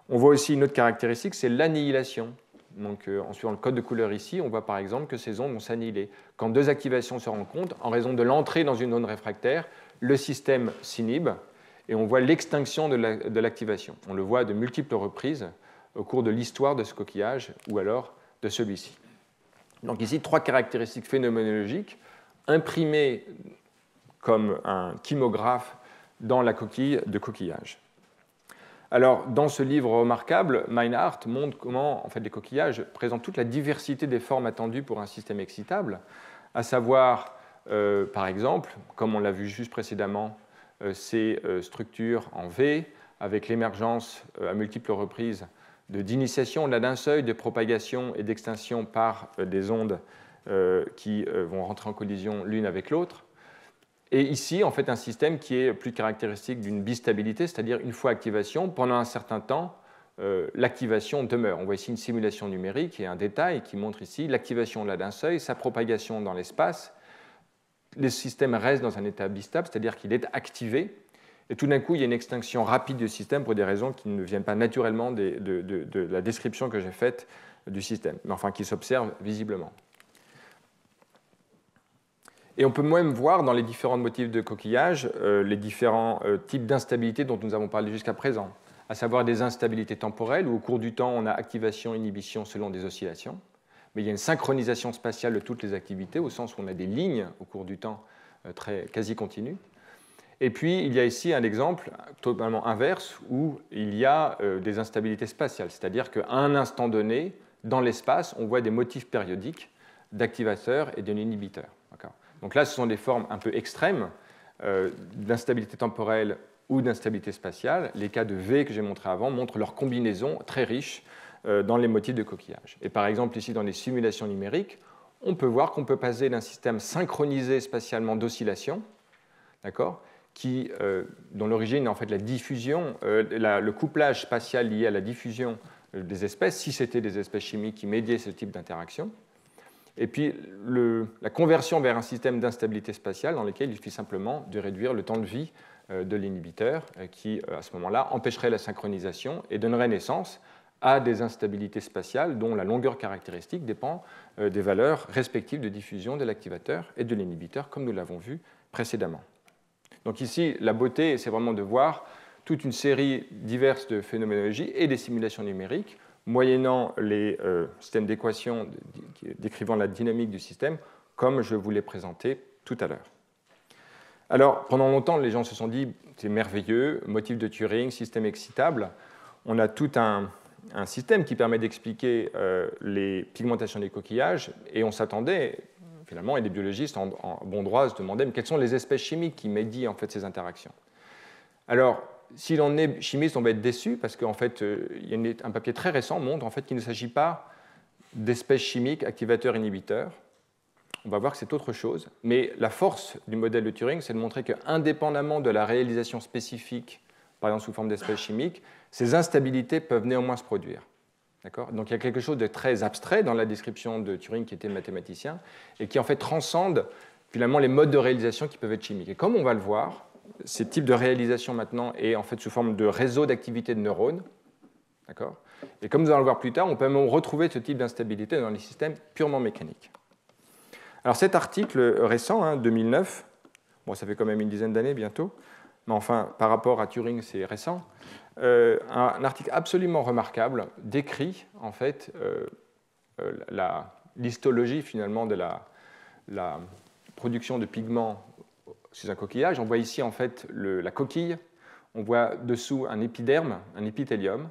On voit aussi une autre caractéristique, c'est l'annihilation. Donc, en suivant le code de couleur ici, on voit par exemple que ces ondes vont s'annihiler. Quand deux activations se rencontrent, en raison de l'entrée dans une zone réfractaire, le système s'inhibe et on voit l'extinction de l'activation. On le voit à de multiples reprises au cours de l'histoire de ce coquillage ou alors de celui-ci. Donc ici, trois caractéristiques phénoménologiques imprimées comme un kymographe dans la coquille de coquillage. Alors, dans ce livre remarquable, Meinhardt montre comment en fait, les coquillages présentent toute la diversité des formes attendues pour un système excitable, à savoir, par exemple, comme on l'a vu juste précédemment, ces structures en V, avec l'émergence à multiples reprises d'initiation au-delà d'un seuil, de propagation et d'extinction par des ondes qui vont rentrer en collision l'une avec l'autre. Et ici, en fait, un système qui est plus caractéristique d'une bistabilité, c'est-à-dire une fois activation, pendant un certain temps, l'activation demeure. On voit ici une simulation numérique et un détail qui montre ici l'activation là d'un seuil, sa propagation dans l'espace. Le système reste dans un état bistable, c'est-à-dire qu'il est activé. Et tout d'un coup, il y a une extinction rapide du système pour des raisons qui ne viennent pas naturellement de la description que j'ai faite du système, mais enfin qui s'observent visiblement. Et on peut même voir dans les différents motifs de coquillage les différents types d'instabilité dont nous avons parlé jusqu'à présent, à savoir des instabilités temporelles où au cours du temps on a activation, inhibition selon des oscillations, mais il y a une synchronisation spatiale de toutes les activités au sens où on a des lignes au cours du temps quasi continues. Et puis il y a ici un exemple totalement inverse où il y a des instabilités spatiales, c'est-à-dire qu'à un instant donné, dans l'espace, on voit des motifs périodiques d'activateurs et d'inhibiteurs. Donc là, ce sont des formes un peu extrêmes d'instabilité temporelle ou d'instabilité spatiale. Les cas de V que j'ai montrés avant montrent leur combinaison très riche dans les motifs de coquillage. Et par exemple, ici, dans les simulations numériques, on peut voir qu'on peut passer d'un système synchronisé spatialement d'oscillation, dont l'origine est en fait la diffusion, le couplage spatial lié à la diffusion des espèces, si c'était des espèces chimiques qui médiaient ce type d'interaction. Et puis la conversion vers un système d'instabilité spatiale dans lequel il suffit simplement de réduire le temps de vie de l'inhibiteur qui, à ce moment-là, empêcherait la synchronisation et donnerait naissance à des instabilités spatiales dont la longueur caractéristique dépend des valeurs respectives de diffusion de l'activateur et de l'inhibiteur, comme nous l'avons vu précédemment. Donc ici, la beauté, c'est vraiment de voir toute une série diverse de phénoménologies et des simulations numériques moyennant les systèmes d'équations décrivant la dynamique du système, comme je vous l'ai présenté tout à l'heure. Alors, pendant longtemps, les gens se sont dit, c'est merveilleux, motif de Turing, système excitable. On a tout un système qui permet d'expliquer les pigmentations des coquillages, et on s'attendait, finalement, et des biologistes en bon droit se demandaient, mais quelles sont les espèces chimiques qui médient en fait, ces interactions? Alors, si l'on est chimiste, on va être déçu parce qu'en fait, il y a un papier très récent montre en fait, qu'il ne s'agit pas d'espèces chimiques activateurs-inhibiteurs. On va voir que c'est autre chose. Mais la force du modèle de Turing, c'est de montrer qu'indépendamment de la réalisation spécifique, par exemple sous forme d'espèces chimiques, ces instabilités peuvent néanmoins se produire. Donc il y a quelque chose de très abstrait dans la description de Turing, qui était mathématicien, et qui en fait transcende finalement les modes de réalisation qui peuvent être chimiques. Et comme on va le voir, ces types de réalisation maintenant est en fait sous forme de réseau d'activité de neurones. Et comme nous allons le voir plus tard, on peut même retrouver ce type d'instabilité dans les systèmes purement mécaniques. Alors cet article récent, 2009, bon, ça fait quand même une dizaine d'années bientôt, mais enfin, par rapport à Turing, c'est récent, un article absolument remarquable décrit en fait l'histologie finalement de la production de pigments sous un coquillage. On voit ici en fait la coquille, on voit dessous un épiderme, un épithélium,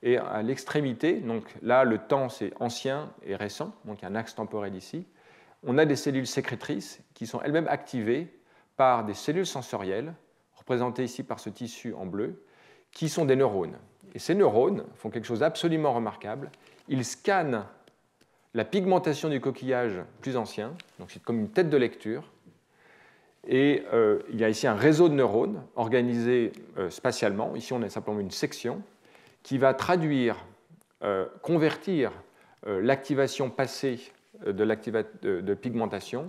et à l'extrémité, donc là le temps c'est ancien et récent, donc il y a un axe temporel ici, on a des cellules sécrétrices qui sont elles-mêmes activées par des cellules sensorielles, représentées ici par ce tissu en bleu, qui sont des neurones. Et ces neurones font quelque chose d'absolument remarquable. Ils scannent la pigmentation du coquillage plus ancien, donc c'est comme une tête de lecture, et il y a ici un réseau de neurones organisé spatialement. Ici, on a simplement une section qui va traduire, convertir l'activation passée de pigmentation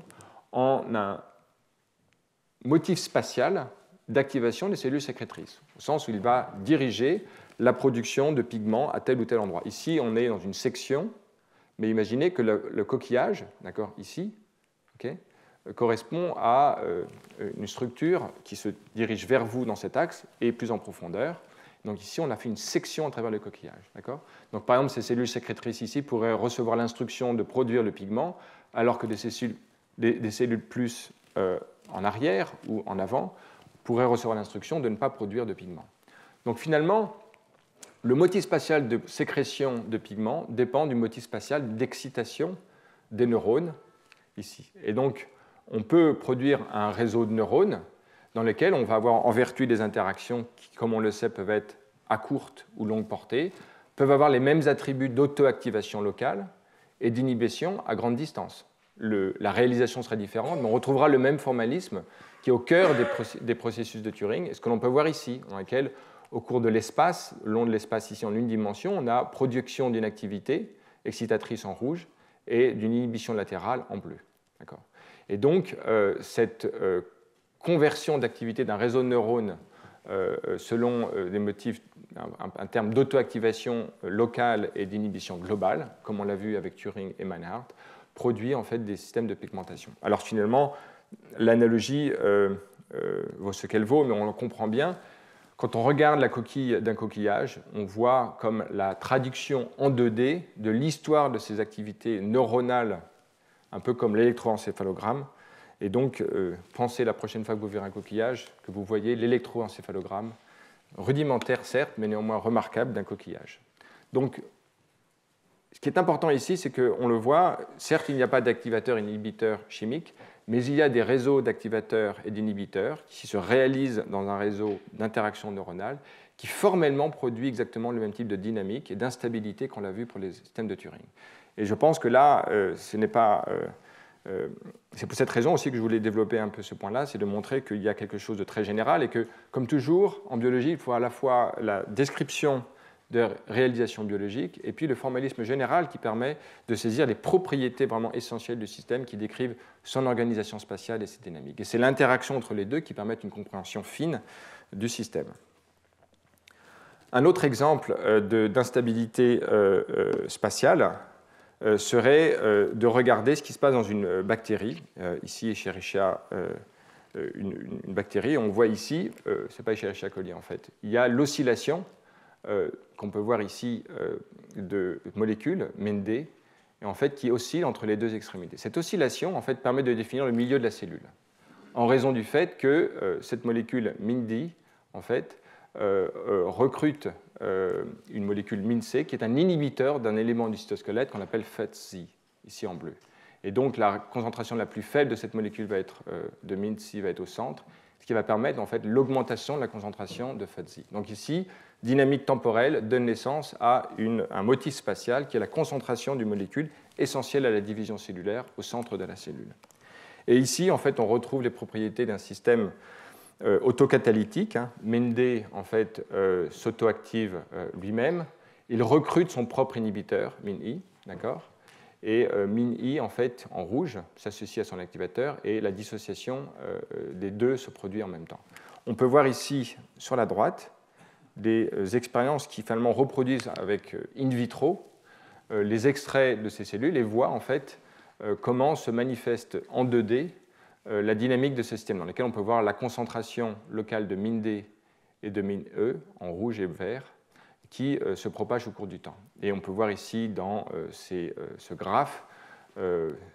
en un motif spatial d'activation des cellules sécrétrices, au sens où il va diriger la production de pigments à tel ou tel endroit. Ici, on est dans une section, mais imaginez que le coquillage, ici, correspond à une structure qui se dirige vers vous dans cet axe et plus en profondeur. Donc ici, on a fait une section à travers le coquillage. Donc par exemple, ces cellules sécrétrices ici pourraient recevoir l'instruction de produire le pigment, alors que des cellules plus en arrière ou en avant pourraient recevoir l'instruction de ne pas produire de pigment. Donc finalement, le motif spatial de sécrétion de pigment dépend du motif spatial d'excitation des neurones ici. Et donc, on peut produire un réseau de neurones dans lequel on va avoir, en vertu des interactions qui, comme on le sait, peuvent être à courte ou longue portée, peuvent avoir les mêmes attributs d'auto-activation locale et d'inhibition à grande distance. La réalisation sera différente, mais on retrouvera le même formalisme qui est au cœur des processus de Turing, et ce que l'on peut voir ici, dans lequel, au cours de l'espace, le long de l'espace ici en une dimension, on a production d'une activité excitatrice en rouge et d'une inhibition latérale en bleu. Et donc, cette conversion d'activité d'un réseau de neurones selon des motifs, un terme d'auto-activation locale et d'inhibition globale, comme on l'a vu avec Turing et Meinhardt, produit en fait des systèmes de pigmentation. Alors finalement, l'analogie vaut ce qu'elle vaut, mais on le comprend bien. Quand on regarde la coquille d'un coquillage, on voit comme la traduction en 2D de l'histoire de ces activités neuronales, un peu comme l'électroencéphalogramme. Et donc, pensez la prochaine fois que vous verrez un coquillage, que vous voyez l'électroencéphalogramme, rudimentaire certes, mais néanmoins remarquable d'un coquillage. Donc, ce qui est important ici, c'est qu'on le voit, certes, il n'y a pas d'activateur et inhibiteur chimique, mais il y a des réseaux d'activateurs et d'inhibiteurs qui se réalisent dans un réseau d'interaction neuronale qui formellement produit exactement le même type de dynamique et d'instabilité qu'on l'a vu pour les systèmes de Turing. Et je pense que là, ce n'est pas... c'est pour cette raison aussi que je voulais développer un peu ce point-là, c'est de montrer qu'il y a quelque chose de très général et que, comme toujours, en biologie, il faut à la fois la description de réalisation biologique et puis le formalisme général qui permet de saisir les propriétés vraiment essentielles du système qui décrivent son organisation spatiale et ses dynamiques. Et c'est l'interaction entre les deux qui permet une compréhension fine du système. Un autre exemple d'instabilité spatiale serait de regarder ce qui se passe dans une bactérie. Ici, Escherichia, une bactérie. On voit ici, ce n'est pas Escherichia coli en fait, il y a l'oscillation qu'on peut voir ici de molécules, MIND, et en fait, qui oscillent entre les deux extrémités. Cette oscillation en fait, permet de définir le milieu de la cellule, en raison du fait que cette molécule MIND en fait, recrute une molécule MINC qui est un inhibiteur d'un élément du cytosquelette qu'on appelle FETZ, ici en bleu. Et donc la concentration la plus faible de cette molécule va être, de MINC va être au centre, ce qui va permettre en fait l'augmentation de la concentration de Fuzzy. Donc ici, dynamique temporelle donne naissance à un motif spatial qui est la concentration d'une molécule essentielle à la division cellulaire au centre de la cellule. Et ici, en fait, on retrouve les propriétés d'un système autocatalytique. Mende, en fait, s'autoactive lui-même. Il recrute son propre inhibiteur, Min-I, d'accord ? Et Min-I, en fait, en rouge, s'associe à son activateur et la dissociation des deux se produit en même temps. On peut voir ici, sur la droite, des expériences qui finalement reproduisent avec in vitro les extraits de ces cellules et voient en fait comment se manifeste en 2D la dynamique de ce système, dans lequel on peut voir la concentration locale de Min-D et de Min-E en rouge et vert qui se propage au cours du temps. Et on peut voir ici dans ce graphe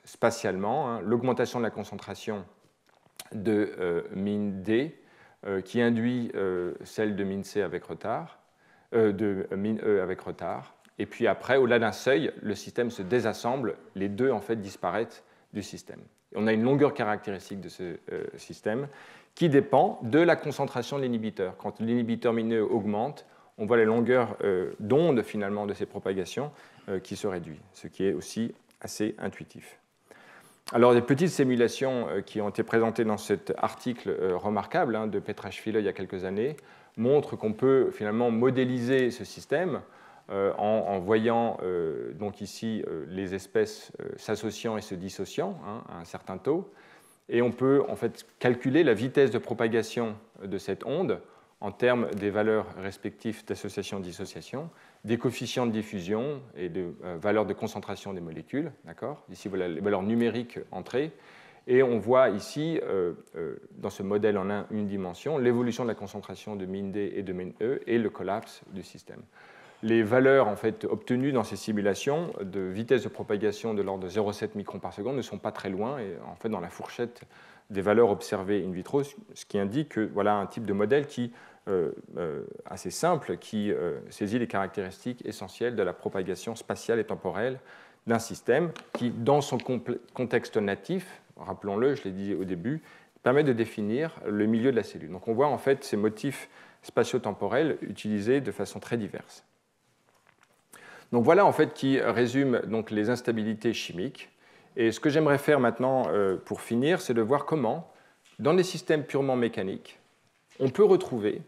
spatialement l'augmentation de la concentration de Min-D qui induit celle de Min-C avec retard, de Min-E avec retard. Et puis après, au-delà d'un seuil, le système se désassemble, les deux en fait disparaissent du système. Et on a une longueur caractéristique de ce système qui dépend de la concentration de l'inhibiteur. Quand l'inhibiteur Min-E augmente, on voit la longueur d'onde finalement de ces propagations qui se réduit, ce qui est aussi assez intuitif. Alors, des petites simulations qui ont été présentées dans cet article remarquable de Petrashvili il y a quelques années montrent qu'on peut finalement modéliser ce système en voyant donc ici les espèces s'associant et se dissociant à un certain taux. Et on peut en fait calculer la vitesse de propagation de cette onde en termes des valeurs respectives d'association-dissociation, des coefficients de diffusion et de valeurs de concentration des molécules. Ici, voilà les valeurs numériques entrées. Et on voit ici, dans ce modèle en une dimension, l'évolution de la concentration de Min-D et de Min-E et le collapse du système. Les valeurs en fait, obtenues dans ces simulations de vitesse de propagation de l'ordre de 0,7 microns par seconde ne sont pas très loin, et en fait dans la fourchette des valeurs observées in vitro, ce qui indique que voilà un type de modèle qui assez simple qui saisit les caractéristiques essentielles de la propagation spatiale et temporelle d'un système qui, dans son contexte natif, rappelons-le, je l'ai dit au début, permet de définir le milieu de la cellule. Donc on voit en fait ces motifs spatio-temporels utilisés de façon très diverse. Donc voilà en fait qui résume donc les instabilités chimiques. Et ce que j'aimerais faire maintenant pour finir, c'est de voir comment, dans des systèmes purement mécaniques, on peut retrouver,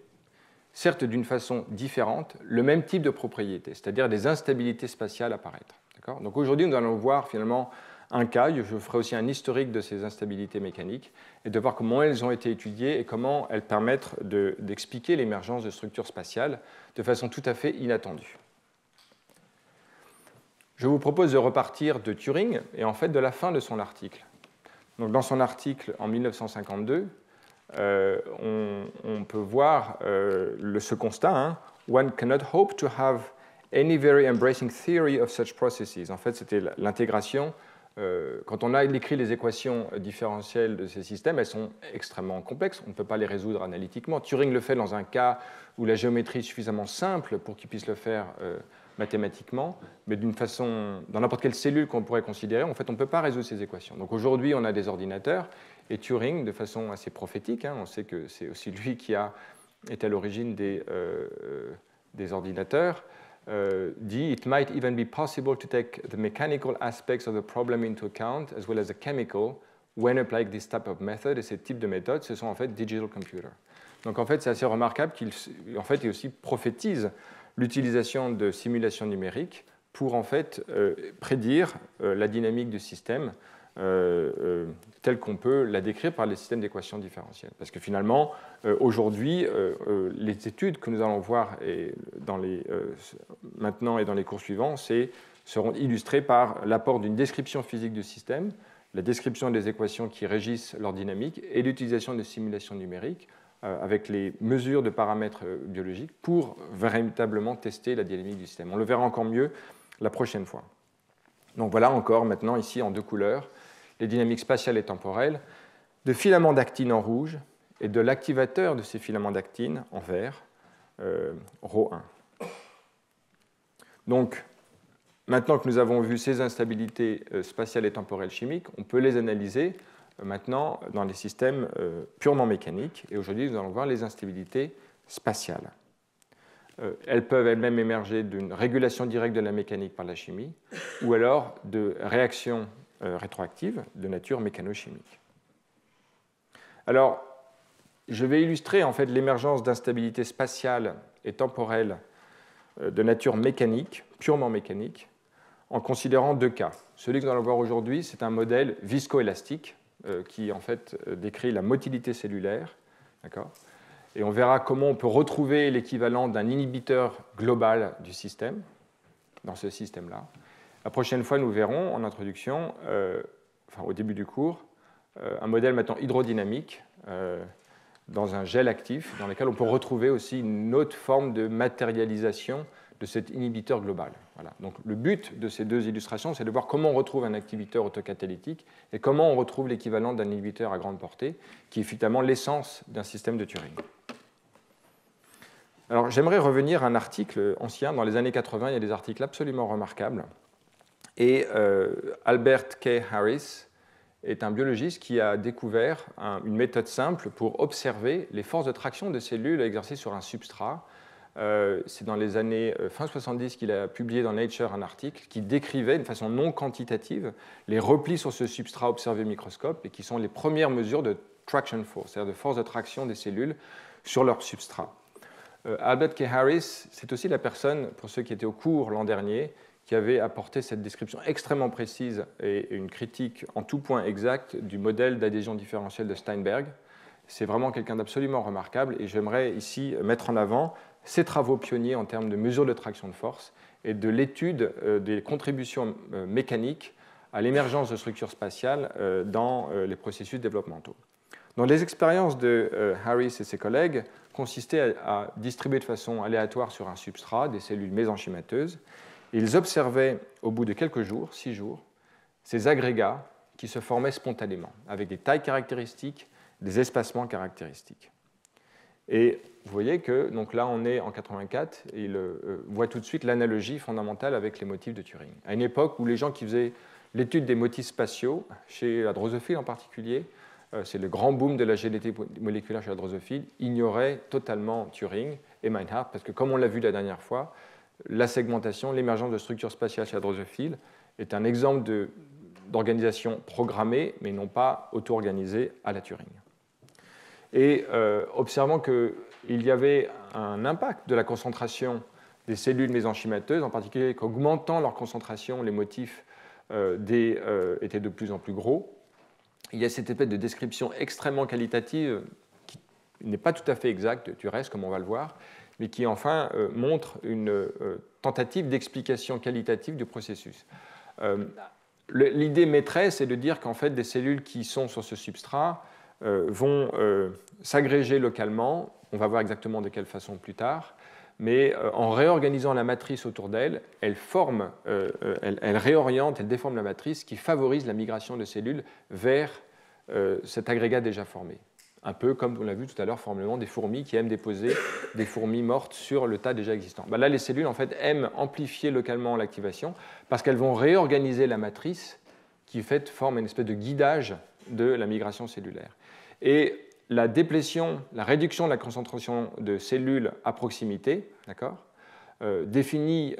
certes d'une façon différente, le même type de propriétés, c'est-à-dire des instabilités spatiales apparaître. Donc aujourd'hui, nous allons voir finalement un cas, je ferai aussi un historique de ces instabilités mécaniques, et de voir comment elles ont été étudiées et comment elles permettent d'expliquer l'émergence de structures spatiales de façon tout à fait inattendue. Je vous propose de repartir de Turing et en fait de la fin de son article. Donc dans son article en 1952, on peut voir ce constat, One cannot hope to have any very embracing theory of such processes. En fait, c'était l'intégration. Quand on a écrit les équations différentielles de ces systèmes, elles sont extrêmement complexes. On ne peut pas les résoudre analytiquement. Turing le fait dans un cas où la géométrie est suffisamment simple pour qu'il puisse le faire mathématiquement, mais d'une façon, dans n'importe quelle cellule qu'on pourrait considérer, en fait, on ne peut pas résoudre ces équations. Donc aujourd'hui, on a des ordinateurs, et Turing, de façon assez prophétique, on sait que c'est aussi lui qui est à l'origine des ordinateurs, dit « It might even be possible to take the mechanical aspects of the problem into account as well as the chemical when applying this type of method ». Et ces types de méthodes, ce sont en fait digital computers. Donc en fait, c'est assez remarquable qu'il il aussi prophétise l'utilisation de simulations numériques pour en fait prédire la dynamique du système telle qu'on peut la décrire par les systèmes d'équations différentielles. Parce que finalement, aujourd'hui, les études que nous allons voir maintenant et dans les cours suivants seront illustrées par l'apport d'une description physique du système, la description des équations qui régissent leur dynamique et l'utilisation de simulations numériques avec les mesures de paramètres biologiques pour véritablement tester la dynamique du système. On le verra encore mieux la prochaine fois. Donc voilà encore maintenant ici en deux couleurs les dynamiques spatiales et temporelles de filaments d'actine en rouge et de l'activateur de ces filaments d'actine en vert, ρ1. Donc maintenant que nous avons vu ces instabilités spatiales et temporelles chimiques, on peut les analyser maintenant dans les systèmes purement mécaniques. Et aujourd'hui, nous allons voir les instabilités spatiales. Elles peuvent elles-mêmes émerger d'une régulation directe de la mécanique par la chimie ou alors de réactions rétroactives de nature mécano-chimique. Alors, je vais illustrer en fait l'émergence d'instabilité spatiale et temporelle de nature mécanique, purement mécanique, en considérant deux cas. Celui que nous allons voir aujourd'hui, c'est un modèle viscoélastique qui en fait décrit la motilité cellulaire, d'accord ? Et on verra comment on peut retrouver l'équivalent d'un inhibiteur global du système, dans ce système-là. La prochaine fois, nous verrons en introduction, au début du cours, un modèle maintenant hydrodynamique dans un gel actif, dans lequel on peut retrouver aussi une autre forme de matérialisation de cet inhibiteur global. Voilà. Donc, le but de ces deux illustrations, c'est de voir comment on retrouve un inhibiteur autocatalytique et comment on retrouve l'équivalent d'un inhibiteur à grande portée, qui est finalement l'essence d'un système de Turing. Alors, j'aimerais revenir à un article ancien. Dans les années 80, il y a des articles absolument remarquables. Et Albert K. Harris est un biologiste qui a découvert une méthode simple pour observer les forces de traction de cellules exercées sur un substrat. C'est dans les années fin 70 qu'il a publié dans Nature un article qui décrivait de façon non quantitative les replis sur ce substrat observé au microscope et qui sont les premières mesures de traction force, c'est-à-dire de force de traction des cellules sur leur substrat. Albert K. Harris, c'est aussi la personne, pour ceux qui étaient au cours l'an dernier, qui avait apporté cette description extrêmement précise et une critique en tout point exact du modèle d'adhésion différentielle de Steinberg. C'est vraiment quelqu'un d'absolument remarquable et j'aimerais ici mettre en avant ses travaux pionniers en termes de mesure de traction de force et de l'étude des contributions mécaniques à l'émergence de structures spatiales dans les processus développementaux. Donc, les expériences de Harris et ses collègues consistaient à distribuer de façon aléatoire sur un substrat des cellules mésenchymateuses. Ils observaient, au bout de quelques jours, 6 jours, ces agrégats qui se formaient spontanément, avec des tailles caractéristiques, des espacements caractéristiques. Et vous voyez que, donc là, on est en 84, et il voit tout de suite l'analogie fondamentale avec les motifs de Turing. À une époque où les gens qui faisaient l'étude des motifs spatiaux, chez la drosophile en particulier, c'est le grand boom de la génétique moléculaire chez la drosophile, ignorait totalement Turing et Meinhardt, parce que comme on l'a vu la dernière fois, la segmentation, l'émergence de structures spatiales chez la drosophile est un exemple d'organisation programmée, mais non pas auto-organisée à la Turing. Et observant qu'il y avait un impact de la concentration des cellules mésenchymateuses, en particulier qu'augmentant leur concentration, les motifs étaient de plus en plus gros, il y a cette espèce de description extrêmement qualitative qui n'est pas tout à fait exacte du reste, comme on va le voir, mais qui enfin montre une tentative d'explication qualitative du processus. L'idée maîtresse est de dire qu'en fait, des cellules qui sont sur ce substrat vont s'agréger localement, on va voir exactement de quelle façon plus tard, mais en réorganisant la matrice autour d'elle, elles réorientent, elles déforment la matrice, qui favorise la migration de cellules vers cet agrégat déjà formé. Un peu comme on l'a vu tout à l'heure, formellement des fourmis qui aiment déposer des fourmis mortes sur le tas déjà existant. Ben là, les cellules en fait, aiment amplifier localement l'activation parce qu'elles vont réorganiser la matrice qui fait, forme une espèce de guidage de la migration cellulaire. Et la déplétion, la réduction de la concentration de cellules à proximité, définit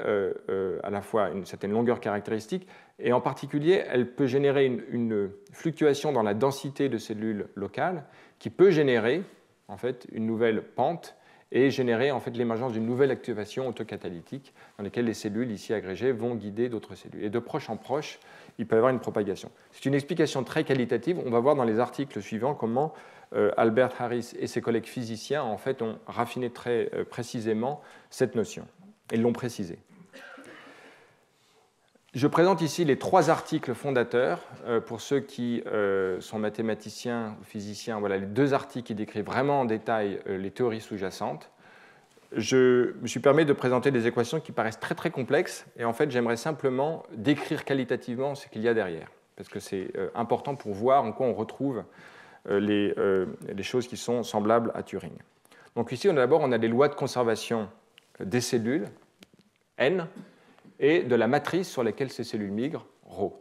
à la fois une certaine longueur caractéristique, et en particulier, elle peut générer une fluctuation dans la densité de cellules locales qui peut générer en fait, une nouvelle pente et générer en fait, l'émergence d'une nouvelle activation autocatalytique dans laquelle les cellules ici agrégées vont guider d'autres cellules. Et de proche en proche, il peut y avoir une propagation. C'est une explication très qualitative. On va voir dans les articles suivants comment Albert Harris et ses collègues physiciens en fait, ont raffiné très précisément cette notion. Ils l'ont précisé. Je présente ici les 3 articles fondateurs. Pour ceux qui sont mathématiciens ou physiciens, voilà les 2 articles qui décrivent vraiment en détail les théories sous-jacentes. Je me suis permis de présenter des équations qui paraissent très très complexes et en fait j'aimerais simplement décrire qualitativement ce qu'il y a derrière parce que c'est important pour voir en quoi on retrouve les choses qui sont semblables à Turing. Donc ici d'abord on a des lois de conservation des cellules, N, et de la matrice sur laquelle ces cellules migrent, ρ.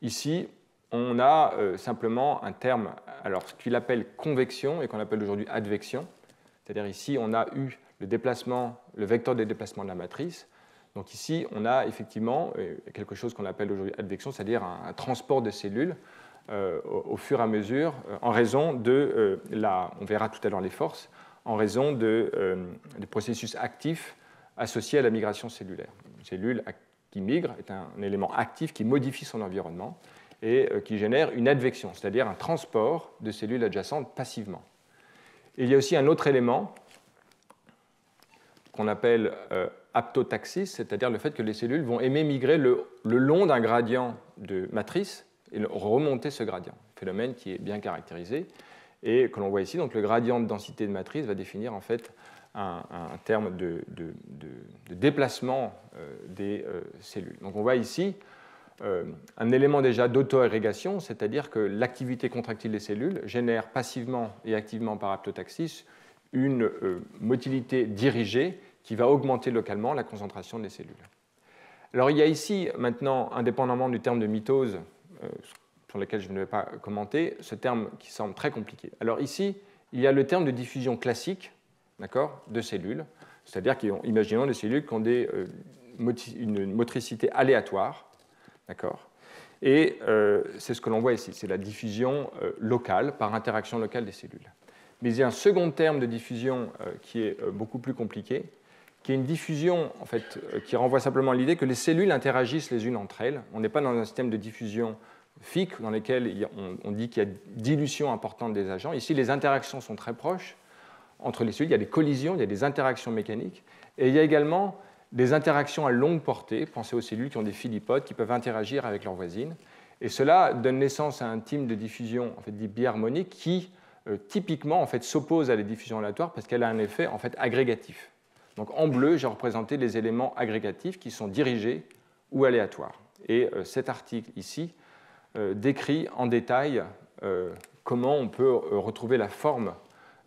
Ici, on a simplement un terme, alors ce qu'il appelle convection et qu'on appelle aujourd'hui advection. C'est-à-dire ici, on a eu le vecteur de déplacement de la matrice. Donc ici, on a effectivement quelque chose qu'on appelle aujourd'hui advection, c'est-à-dire un transport de cellules au fur et à mesure, en raison de on verra tout à l'heure les forces, en raison des processus actifs associés à la migration cellulaire. Une cellule qui migre est un élément actif qui modifie son environnement et qui génère une advection, c'est-à-dire un transport de cellules adjacentes passivement. Et il y a aussi un autre élément qu'on appelle aptotaxis, c'est-à-dire le fait que les cellules vont aimer migrer le long d'un gradient de matrice et remonter ce gradient, phénomène qui est bien caractérisé et que l'on voit ici. Donc le gradient de densité de matrice va définir en fait un terme de déplacement des cellules. Donc on voit ici un élément déjà d'auto-agrégation, c'est-à-dire que l'activité contractile des cellules génère passivement et activement par aptotaxis une motilité dirigée qui va augmenter localement la concentration des cellules. Alors il y a ici maintenant, indépendamment du terme de mitose, sur lequel je ne vais pas commenter, ce terme qui semble très compliqué. Alors ici, il y a le terme de diffusion classique, de cellules, c'est-à-dire imaginons des cellules qui ont une motricité aléatoire, et c'est ce que l'on voit ici, c'est la diffusion locale, par interaction locale des cellules. Mais il y a un second terme de diffusion qui est beaucoup plus compliqué, qui est une diffusion en fait, qui renvoie simplement à l'idée que les cellules interagissent les unes entre elles. On n'est pas dans un système de diffusion fixe dans lequel on dit qu'il y a dilution importante des agents. Ici, les interactions sont très proches entre les cellules. Il y a des collisions, il y a des interactions mécaniques. Et il y a également des interactions à longue portée. Pensez aux cellules qui ont des philipodes qui peuvent interagir avec leurs voisines. Et cela donne naissance à un type de diffusion en fait, dit biharmonique qui, typiquement, en fait, s'oppose à la diffusion aléatoire parce qu'elle a un effet en fait, agrégatif. Donc en bleu, j'ai représenté les éléments agrégatifs qui sont dirigés ou aléatoires. Et cet article ici décrit en détail comment on peut retrouver la forme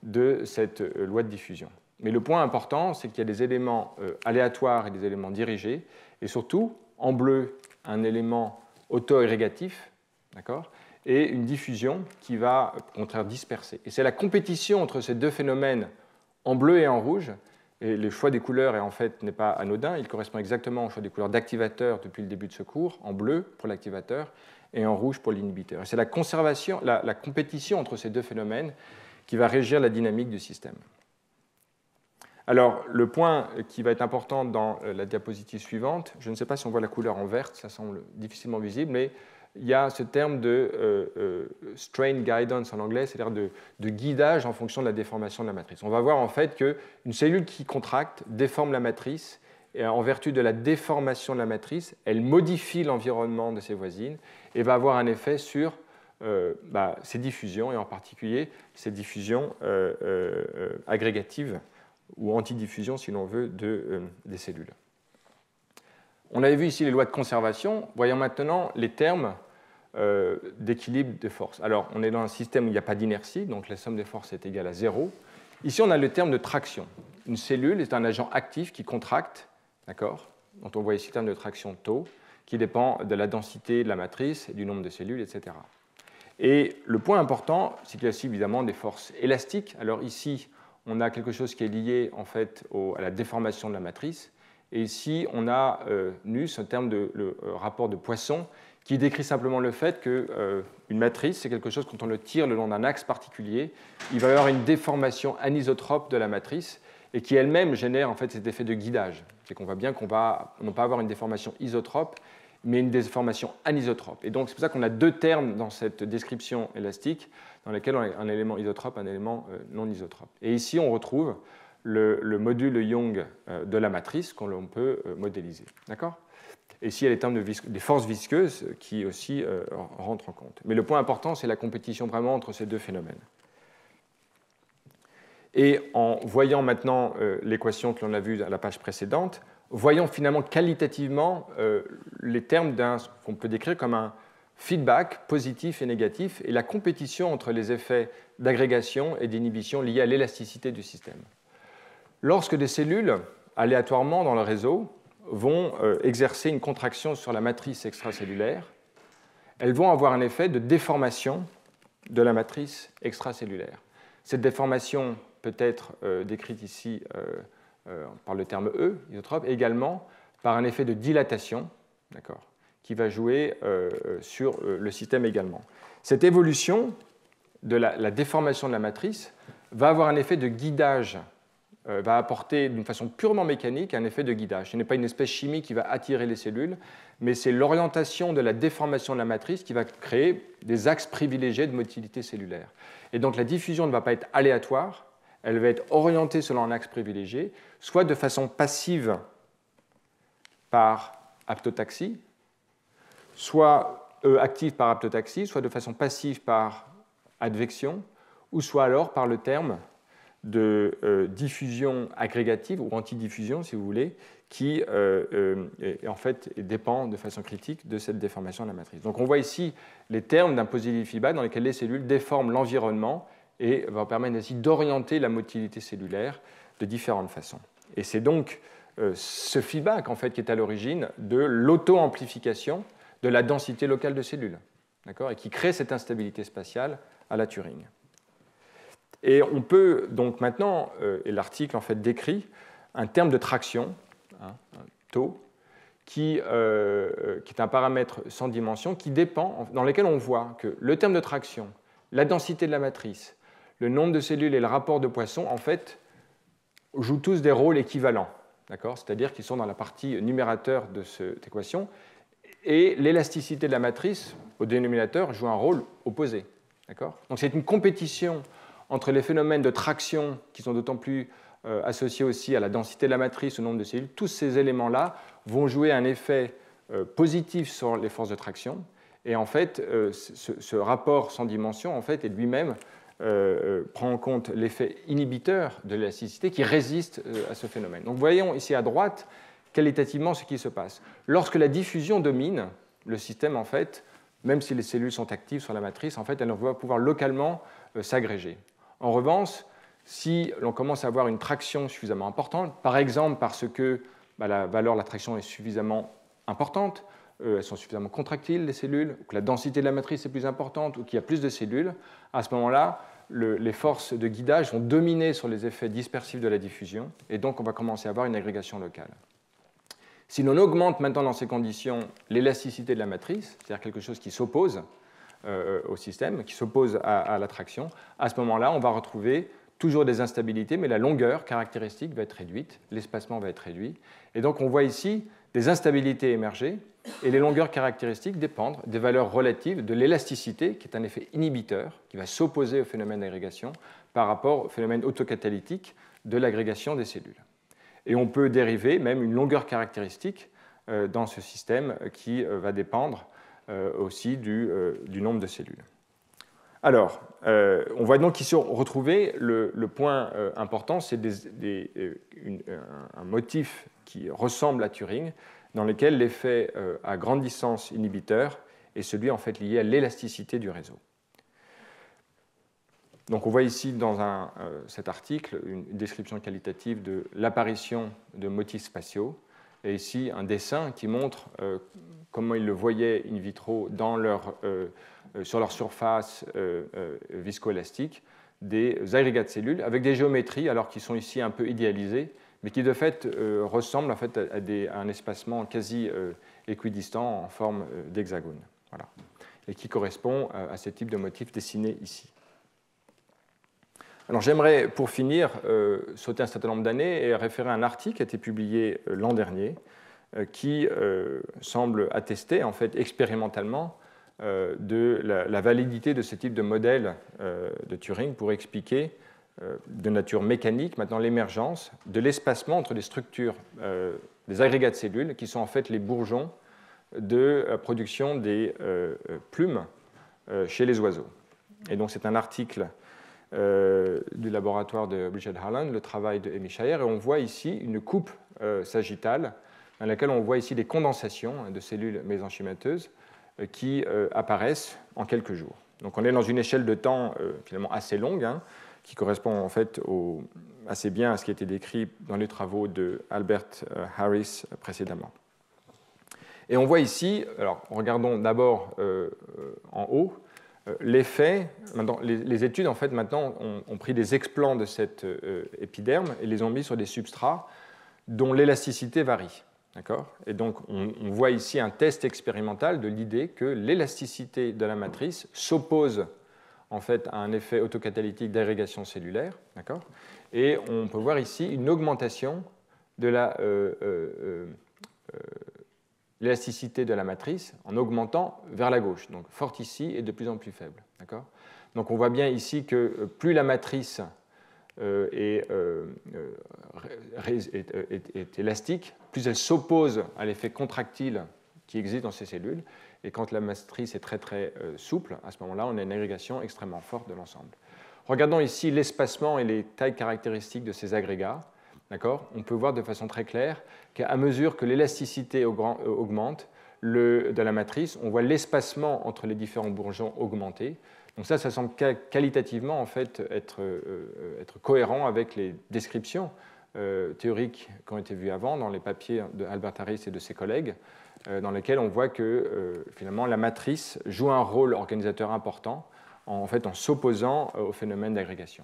de cette loi de diffusion. Mais le point important, c'est qu'il y a des éléments aléatoires et des éléments dirigés, et surtout, en bleu, un élément auto-agrégatif, et une diffusion qui va, au contraire, disperser. Et c'est la compétition entre ces deux phénomènes, en bleu et en rouge, et le choix des couleurs en fait, n'est pas anodin, il correspond exactement au choix des couleurs d'activateur depuis le début de ce cours, en bleu pour l'activateur et en rouge pour l'inhibiteur. C'est la compétition entre ces deux phénomènes qui va régir la dynamique du système. Alors, le point qui va être important dans la diapositive suivante, je ne sais pas si on voit la couleur en verte, ça semble difficilement visible, mais il y a ce terme de strain guidance en anglais, c'est-à-dire de guidage en fonction de la déformation de la matrice. On va voir en fait qu'une cellule qui contracte déforme la matrice, et en vertu de la déformation de la matrice, elle modifie l'environnement de ses voisines et va avoir un effet sur ces diffusions, et en particulier ces diffusions agrégatives ou antidiffusion, si l'on veut, des cellules. On avait vu ici les lois de conservation. Voyons maintenant les termes d'équilibre de force. Alors, on est dans un système où il n'y a pas d'inertie, donc la somme des forces est égale à 0. Ici, on a le terme de traction. Une cellule est un agent actif qui contracte, dont on voit ici le terme de traction tau, qui dépend de la densité de la matrice, du nombre de cellules, etc. Et le point important, c'est qu'il y a aussi évidemment des forces élastiques. Alors ici, on a quelque chose qui est lié en fait à la déformation de la matrice. Et ici, on a ce terme le rapport de Poisson, qui décrit simplement le fait qu'une matrice, c'est quelque chose, quand on le tire le long d'un axe particulier, il va y avoir une déformation anisotrope de la matrice, et qui elle-même génère en fait cet effet de guidage. C'est qu'on voit bien qu'on va non pas avoir une déformation isotrope, mais une déformation anisotrope. Et donc, c'est pour ça qu'on a deux termes dans cette description élastique, dans lesquels on a un élément isotrope, un élément non isotrope. Et ici, on retrouve le module Young de la matrice qu'on peut modéliser. D'accord ? Et ici, il y a les termes des forces visqueuses qui aussi rentrent en compte. Mais le point important, c'est la compétition vraiment entre ces deux phénomènes. Et en voyant maintenant l'équation que l'on a vue à la page précédente, voyons finalement qualitativement les termes qu'on peut décrire comme un feedback positif et négatif et la compétition entre les effets d'agrégation et d'inhibition liés à l'élasticité du système. Lorsque des cellules, aléatoirement dans le réseau, vont exercer une contraction sur la matrice extracellulaire, elles vont avoir un effet de déformation de la matrice extracellulaire. Cette déformation peut être décrite ici par le terme E, isotrope, également par un effet de dilatation, qui va jouer sur le système également. Cette évolution de la déformation de la matrice va avoir un effet de guidage, va apporter d'une façon purement mécanique un effet de guidage. Ce n'est pas une espèce chimique qui va attirer les cellules, mais c'est l'orientation de la déformation de la matrice qui va créer des axes privilégiés de motilité cellulaire. Et donc la diffusion ne va pas être aléatoire, elle va être orientée selon un axe privilégié, soit de façon passive par aptotaxie, soit active par aptotaxie, soit de façon passive par advection, ou soit alors par le terme de diffusion agrégative ou antidiffusion, si vous voulez, qui en fait dépend de façon critique de cette déformation de la matrice. Donc on voit ici les termes d'un positive feedback dans lesquels les cellules déforment l'environnement et vont permettre ainsi d'orienter la motilité cellulaire de différentes façons. Et c'est donc ce feedback en fait qui est à l'origine de l'auto-amplification de la densité locale de cellules, et qui crée cette instabilité spatiale à la Turing. Et on peut donc maintenant, et l'article en fait décrit un terme de traction, un taux, qui est un paramètre sans dimension qui dépend, dans lequel on voit que le terme de traction, la densité de la matrice, le nombre de cellules et le rapport de Poisson, en fait, jouent tous des rôles équivalents, c'est-à-dire qu'ils sont dans la partie numérateur de cette équation, et l'élasticité de la matrice au dénominateur joue un rôle opposé. Donc c'est une compétition entre les phénomènes de traction qui sont d'autant plus associés aussi à la densité de la matrice, au nombre de cellules. Tous ces éléments-là vont jouer un effet positif sur les forces de traction. Et en fait, ce rapport sans dimension en fait, est lui-même prend en compte l'effet inhibiteur de l'élasticité qui résiste à ce phénomène. Donc voyons ici à droite qualitativement ce qui se passe. Lorsque la diffusion domine, le système, en fait, même si les cellules sont actives sur la matrice, en fait, elles vont pouvoir localement s'agréger. En revanche, si l'on commence à avoir une traction suffisamment importante, par exemple parce que la valeur de la traction est suffisamment importante, elles sont suffisamment contractiles, les cellules, ou que la densité de la matrice est plus importante, ou qu'il y a plus de cellules, à ce moment-là, les forces de guidage vont dominer sur les effets dispersifs de la diffusion, et donc on va commencer à avoir une agrégation locale. Si l'on augmente maintenant dans ces conditions l'élasticité de la matrice, c'est-à-dire quelque chose qui s'oppose au système, qui s'oppose à l'attraction, à ce moment-là, on va retrouver toujours des instabilités, mais la longueur caractéristique va être réduite, l'espacement va être réduit. Et donc on voit ici des instabilités émerger, et les longueurs caractéristiques dépendent des valeurs relatives de l'élasticité, qui est un effet inhibiteur, qui va s'opposer au phénomène d'agrégation par rapport au phénomène autocatalytique de l'agrégation des cellules. Et on peut dériver même une longueur caractéristique dans ce système qui va dépendre aussi du nombre de cellules. Alors, on voit donc ici retrouver le point important, c'est un motif qui ressemble à Turing, dans lequel l'effet à grande distance inhibiteur est celui en fait lié à l'élasticité du réseau. Donc on voit ici dans cet article une description qualitative de l'apparition de motifs spatiaux, et ici un dessin qui montre comment ils le voyaient in vitro sur leur surface viscoélastique, des agrégats de cellules avec des géométries, alors qui sont ici un peu idéalisées, mais qui de fait ressemblent en fait, à un espacement quasi équidistant en forme d'hexagone, voilà, et qui correspond à ce type de motif dessiné ici. Alors j'aimerais, pour finir, sauter un certain nombre d'années et référer à un article qui a été publié l'an dernier, qui semble attester, en fait, expérimentalement, de la validité de ce type de modèle de Turing pour expliquer de nature mécanique maintenant l'émergence de l'espacement entre les structures des agrégats de cellules, qui sont en fait les bourgeons de la production des plumes chez les oiseaux. Et donc c'est un article du laboratoire de Richard Harlan, le travail de Amy Shire, et on voit ici une coupe sagittale dans laquelle on voit ici des condensations de cellules mésenchymateuses qui apparaissent en quelques jours. Donc on est dans une échelle de temps finalement assez longue, qui correspond en fait assez bien à ce qui a été décrit dans les travaux de Albert Harris précédemment. Et on voit ici, alors regardons d'abord en haut, l'effet, les études en fait maintenant ont pris des explants de cet épiderme et les ont mis sur des substrats dont l'élasticité varie. Et donc on voit ici un test expérimental de l'idée que l'élasticité de la matrice s'oppose en fait à un effet autocatalytique d'agrégation cellulaire. Et on peut voir ici une augmentation de l'élasticité de la matrice en augmentant vers la gauche, donc forte ici et de plus en plus faible. Donc on voit bien ici que plus la matrice est élastique, plus elle s'oppose à l'effet contractile qui existe dans ces cellules, et quand la matrice est très très souple, à ce moment-là, on a une agrégation extrêmement forte de l'ensemble. Regardons ici l'espacement et les tailles caractéristiques de ces agrégats. On peut voir de façon très claire qu'à mesure que l'élasticité augmente de la matrice, on voit l'espacement entre les différents bourgeons augmenter. Donc ça semble qualitativement en fait être cohérent avec les descriptions théoriques qui ont été vues avant dans les papiers d'Albert Harris et de ses collègues, dans lesquels on voit que finalement la matrice joue un rôle organisateur important en s'opposant au phénomène d'agrégation.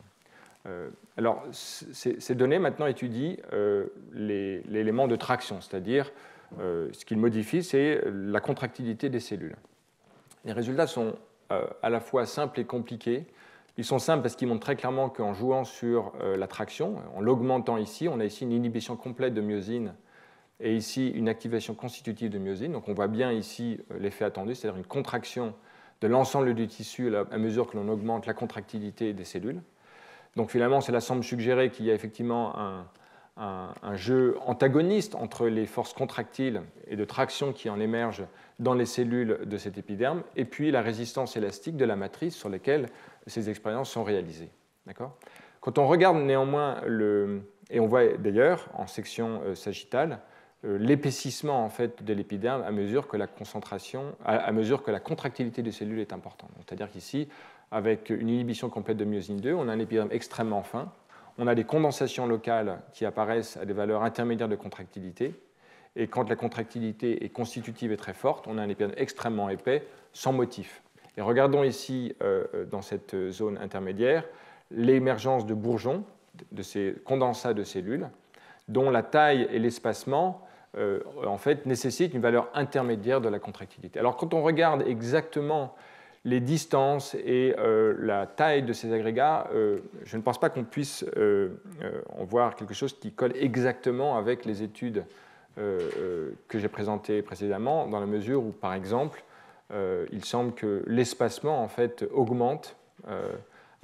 Alors, ces données maintenant étudient l'élément de traction, c'est-à-dire ce qu'ils modifient, c'est la contractilité des cellules. Les résultats sont à la fois simples et compliqués. Ils sont simples parce qu'ils montrent très clairement qu'en jouant sur la traction, en l'augmentant ici, on a ici une inhibition complète de myosine et ici une activation constitutive de myosine. Donc on voit bien ici l'effet attendu, c'est-à-dire une contraction de l'ensemble du tissu à mesure que l'on augmente la contractilité des cellules. Donc finalement, cela semble suggérer qu'il y a effectivement un jeu antagoniste entre les forces contractiles et de traction qui en émergent dans les cellules de cet épiderme et puis la résistance élastique de la matrice sur laquelle ces expériences sont réalisées. Quand on regarde néanmoins, et on voit d'ailleurs en section sagittale, l'épaississement en fait, de l'épiderme à mesure que la contractilité des cellules est importante. C'est-à-dire qu'ici, avec une inhibition complète de myosine 2, on a un épiderme extrêmement fin. On a des condensations locales qui apparaissent à des valeurs intermédiaires de contractilité. Et quand la contractilité est constitutive et très forte, on a un épiderme extrêmement épais, sans motif. Et regardons ici, dans cette zone intermédiaire, l'émergence de bourgeons, de ces condensats de cellules, dont la taille et l'espacement en fait, nécessitent une valeur intermédiaire de la contractilité. Alors quand on regarde exactement les distances et la taille de ces agrégats, je ne pense pas qu'on puisse en voir quelque chose qui colle exactement avec les études que j'ai présentées précédemment, dans la mesure où, par exemple, il semble que l'espacement en fait, augmente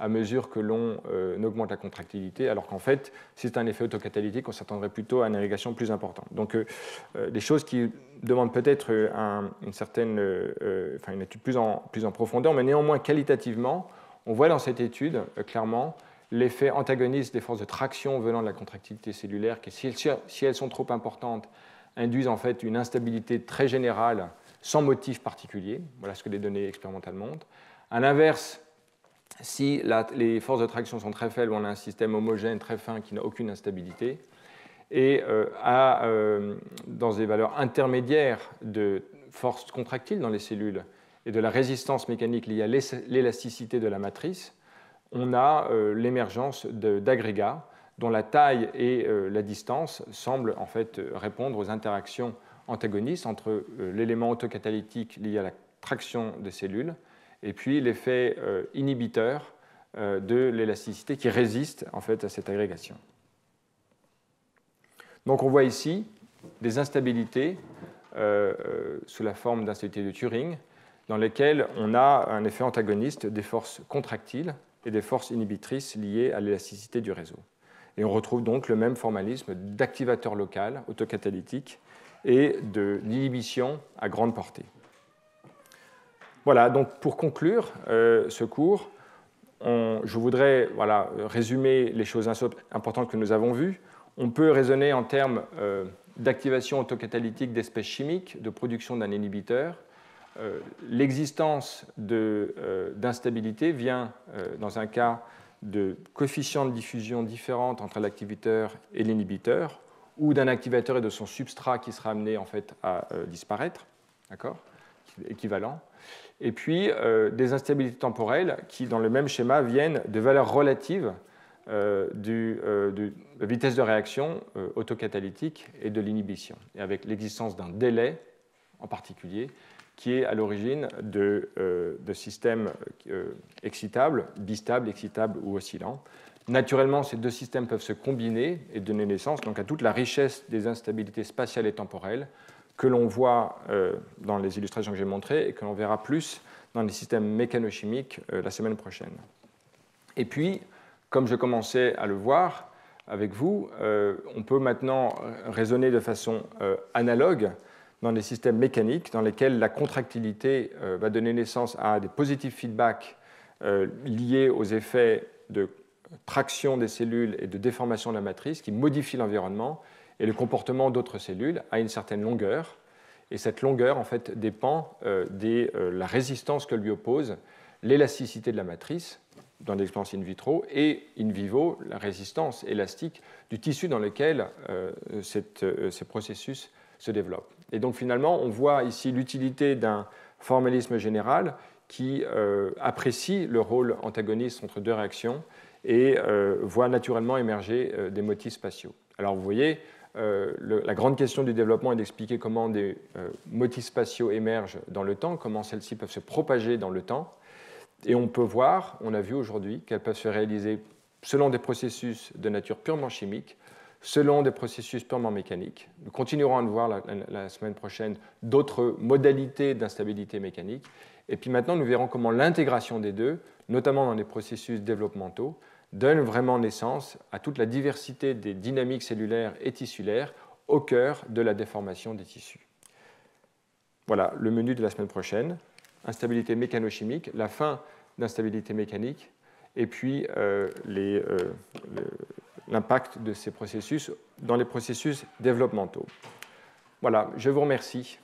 à mesure que l'on augmente la contractilité, alors qu'en fait, c'est un effet autocatalytique, on s'attendrait plutôt à une agrégation plus importante. Donc, des choses qui demandent peut-être une étude plus en profondeur, mais néanmoins, qualitativement, on voit dans cette étude, clairement, l'effet antagoniste des forces de traction venant de la contractilité cellulaire, qui, si elles sont trop importantes, induisent en fait une instabilité très générale, sans motif particulier. Voilà ce que les données expérimentales montrent. À l'inverse, si les forces de traction sont très faibles, on a un système homogène très fin qui n'a aucune instabilité. Et dans des valeurs intermédiaires de force contractile dans les cellules et de la résistance mécanique liée à l'élasticité de la matrice, on a l'émergence d'agrégats dont la taille et la distance semblent en fait répondre aux interactions antagonistes entre l'élément autocatalytique lié à la traction des cellules et puis l'effet inhibiteur de l'élasticité qui résiste en fait à cette agrégation. Donc on voit ici des instabilités sous la forme d'instabilité de Turing dans lesquelles on a un effet antagoniste des forces contractiles et des forces inhibitrices liées à l'élasticité du réseau. Et on retrouve donc le même formalisme d'activateur local autocatalytique et d'inhibition à grande portée. Voilà, donc pour conclure ce cours, je voudrais résumer les choses importantes que nous avons vues. On peut raisonner en termes d'activation autocatalytique d'espèces chimiques, de production d'un inhibiteur. L'existence d'instabilité vient, dans un cas, de coefficients de diffusion différents entre l'activateur et l'inhibiteur, ou d'un activateur et de son substrat qui sera amené en fait, à disparaître. d'accord, équivalent. Et puis des instabilités temporelles qui, dans le même schéma, viennent de valeurs relatives de vitesse de réaction autocatalytique et de l'inhibition, et avec l'existence d'un délai en particulier qui est à l'origine de systèmes excitables, bistables, excitables ou oscillants. Naturellement, ces deux systèmes peuvent se combiner et donner naissance donc, à toute la richesse des instabilités spatiales et temporelles que l'on voit dans les illustrations que j'ai montrées et que l'on verra plus dans les systèmes mécanochimiques la semaine prochaine. Et puis, comme je commençais à le voir avec vous, on peut maintenant raisonner de façon analogue dans des systèmes mécaniques dans lesquels la contractilité va donner naissance à des positifs feedbacks liés aux effets de traction des cellules et de déformation de la matrice qui modifient l'environnement et le comportement d'autres cellules à une certaine longueur. Et cette longueur, en fait, dépend de la résistance que lui oppose l'élasticité de la matrice dans l'expérience in vitro et in vivo, la résistance élastique du tissu dans lequel ces processus se développent. Et donc finalement, on voit ici l'utilité d'un formalisme général qui apprécie le rôle antagoniste entre deux réactions et voit naturellement émerger des motifs spatiaux. Alors vous voyez, la grande question du développement est d'expliquer comment des motifs spatiaux émergent dans le temps, comment celles-ci peuvent se propager dans le temps. Et on peut voir, on a vu aujourd'hui, qu'elles peuvent se réaliser selon des processus de nature purement chimique, selon des processus purement mécaniques. Nous continuerons à le voir la semaine prochaine d'autres modalités d'instabilité mécanique. Et puis maintenant, nous verrons comment l'intégration des deux, notamment dans les processus développementaux, donne vraiment naissance à toute la diversité des dynamiques cellulaires et tissulaires au cœur de la déformation des tissus. Voilà le menu de la semaine prochaine. Instabilité mécanochimique, la fin d'instabilité mécanique, et puis l'impact de ces processus dans les processus développementaux. Voilà, je vous remercie.